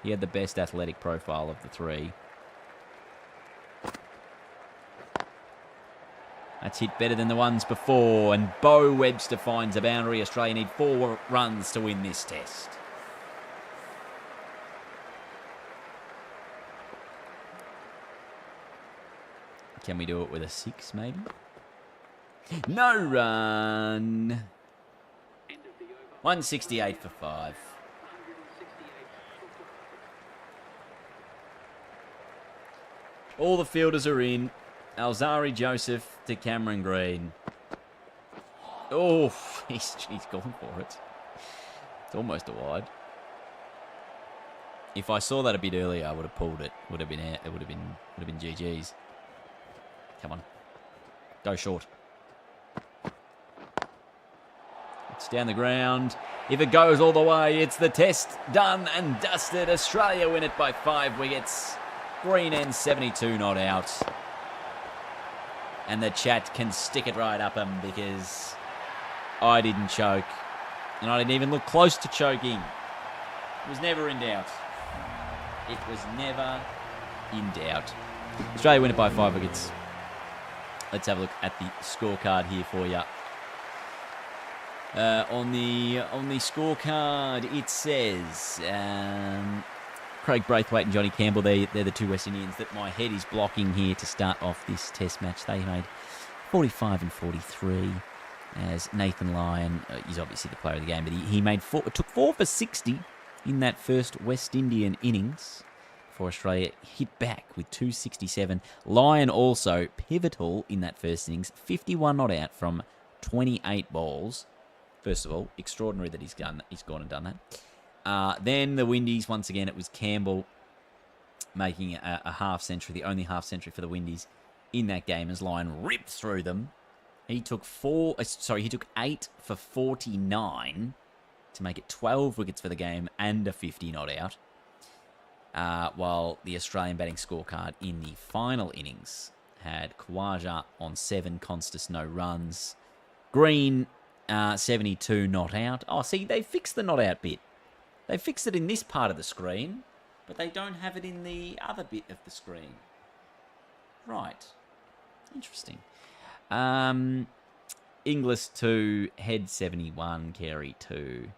He had the best athletic profile of the 3. That's hit better than the ones before. And Bo Webster finds a boundary. Australia need 4 runs to win this test. Can we do it with a 6, maybe? No run. 168 for 5. All the fielders are in. Alzari Joseph to Cameron Green. Oh, he's gone for it. It's almost a wide. If I saw that a bit earlier, I would have pulled it. Would have been out. It would have been GG's. Come on, go short. It's down the ground. If it goes all the way, it's the test done and dusted. Australia win it by 5 wickets. Green ends 72 not out. And the chat can stick it right up them because I didn't choke. And I didn't even look close to choking. It was never in doubt. It was never in doubt. Australia win it by 5 wickets. Let's have a look at the scorecard here for you. On the scorecard, it says Craig Braithwaite and Johnny Campbell. They're the 2 West Indians that my head is blocking here to start off this Test match. They made 45 and 43. As Nathan Lyon, he's obviously the player of the game, but he made took 4 for 60 in that first West Indian innings. For Australia, hit back with 267. Lyon also pivotal in that first innings, 51 not out from 28 balls. First of all, extraordinary that he's gone and done that. Then the Windies, once again, it was Campbell making a half century, the only half century for the Windies in that game as Lyon ripped through them. He took 8 for 49 to make it 12 wickets for the game and a 50 not out. While the Australian batting scorecard in the final innings had Khawaja on 7, Constas no runs, Green 72 not out. Oh, see, they fixed the not out bit. They fixed it in this part of the screen, but they don't have it in the other bit of the screen. Right. Interesting. Inglis 2, Head 71, Carey 2,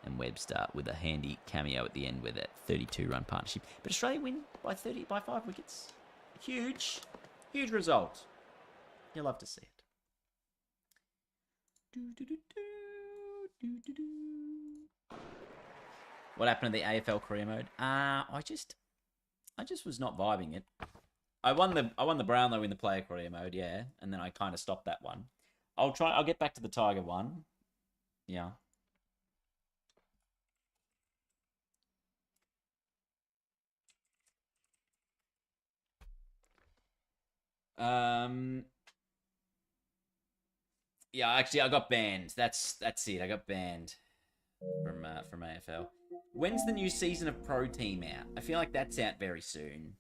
and Webster with a handy cameo at the end with a 32-run partnership. But Australia win by 5 wickets. Huge result. You'll love to see it. What happened to the AFL career mode? I just was not vibing it. I won the Brownlow in the player career mode, yeah, and then I kind of stopped that one. I'll get back to the Tiger one. Yeah. Yeah, actually, I got banned. That's it. I got banned from AFL. When's the new season of Pro Team out? I feel like that's out very soon.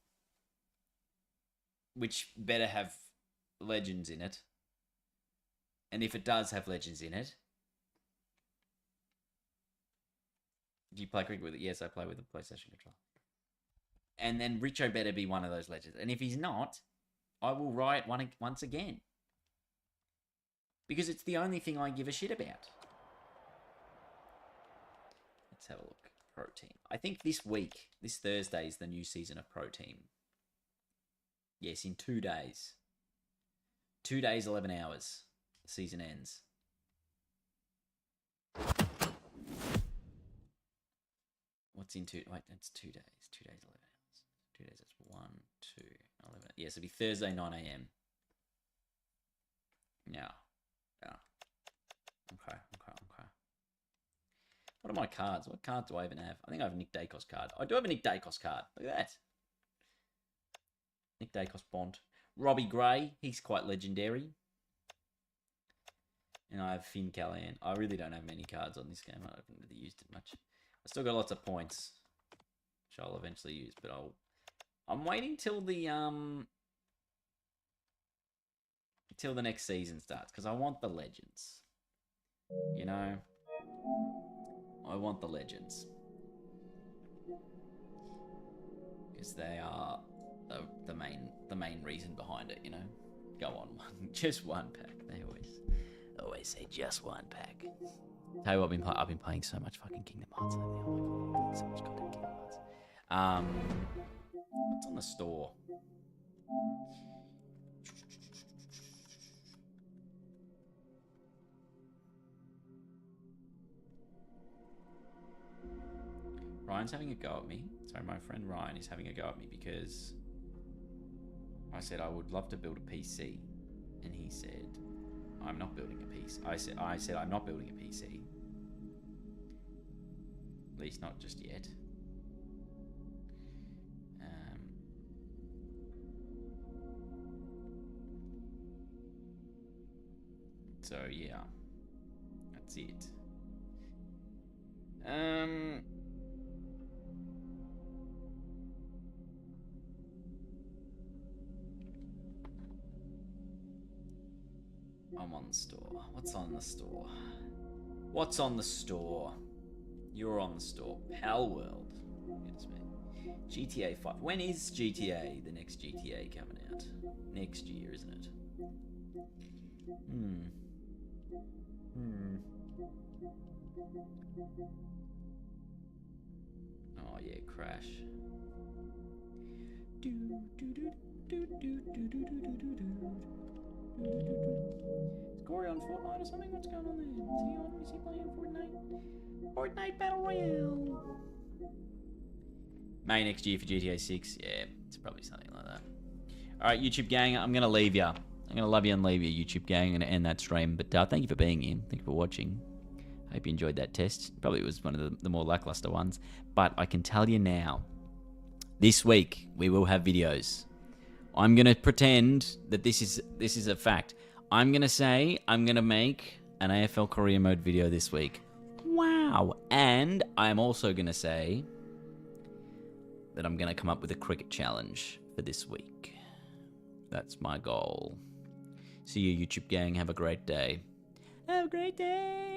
Which better have legends in it. And if it does have legends in it, do you play cricket with it? Yes, I play with a PlayStation controller. And then Richo better be one of those legends. And if he's not, I will riot once again. Because it's the only thing I give a shit about. Let's have a look. Pro Team. I think this week, this Thursday, is the new season of Pro Team. Yes, in 2 days. 2 days, 11 hours. The season ends. What's in 2? Wait, that's 2 days. 2 days, 11 hours. 2 days, that's 1, 2, 11. Yes, it'll be Thursday, 9 a.m. Yeah. Yeah. Okay. What are my cards? What cards do I even have? I think I have a Nick Dacos card. I do have a Nick Dacos card. Look at that. Nick Dacos Bond. Robbie Gray. He's quite legendary. And I have Finn Callahan. I really don't have many cards on this game. I haven't really used it much. I still got lots of points, which I'll eventually use. But I'm waiting till the next season starts because I want the legends. You know, I want the legends because they are the main reason behind it. You know, go on, just one pack. They always say just one pack. Tell you what, I've been playing so much fucking Kingdom Hearts lately. Oh my god, so much goddamn Kingdom Hearts. What's on the store? Ryan's having a go at me. Sorry, my friend Ryan is having a go at me because I said I would love to build a PC, and he said I'm not building a PC. I said I'm not building a PC. At least not just yet. So yeah, that's it. I'm on the store. What's on the store? What's on the store? You're on the store. Pal World. It's me. GTA 5. When is GTA, the next GTA, coming out? Next year, isn't it? Oh yeah, Crash. Is Corey on Fortnite or something? What's going on there? Is he playing Fortnite? Fortnite Battle Royale. May next year for GTA 6. Yeah, it's probably something like that. Alright, YouTube gang, I'm going to leave ya. I'm going to love you and leave you, YouTube gang. I'm going to end that stream. But thank you for being here. Thank you for watching. Hope you enjoyed that test. Probably was one of the more lackluster ones. But I can tell you now, this week we will have videos. I'm going to pretend that this is a fact. I'm going to say I'm going to make an AFL career mode video this week. Wow. And I'm also going to say that I'm going to come up with a cricket challenge for this week. That's my goal. See you, YouTube gang. Have a great day. Have a great day.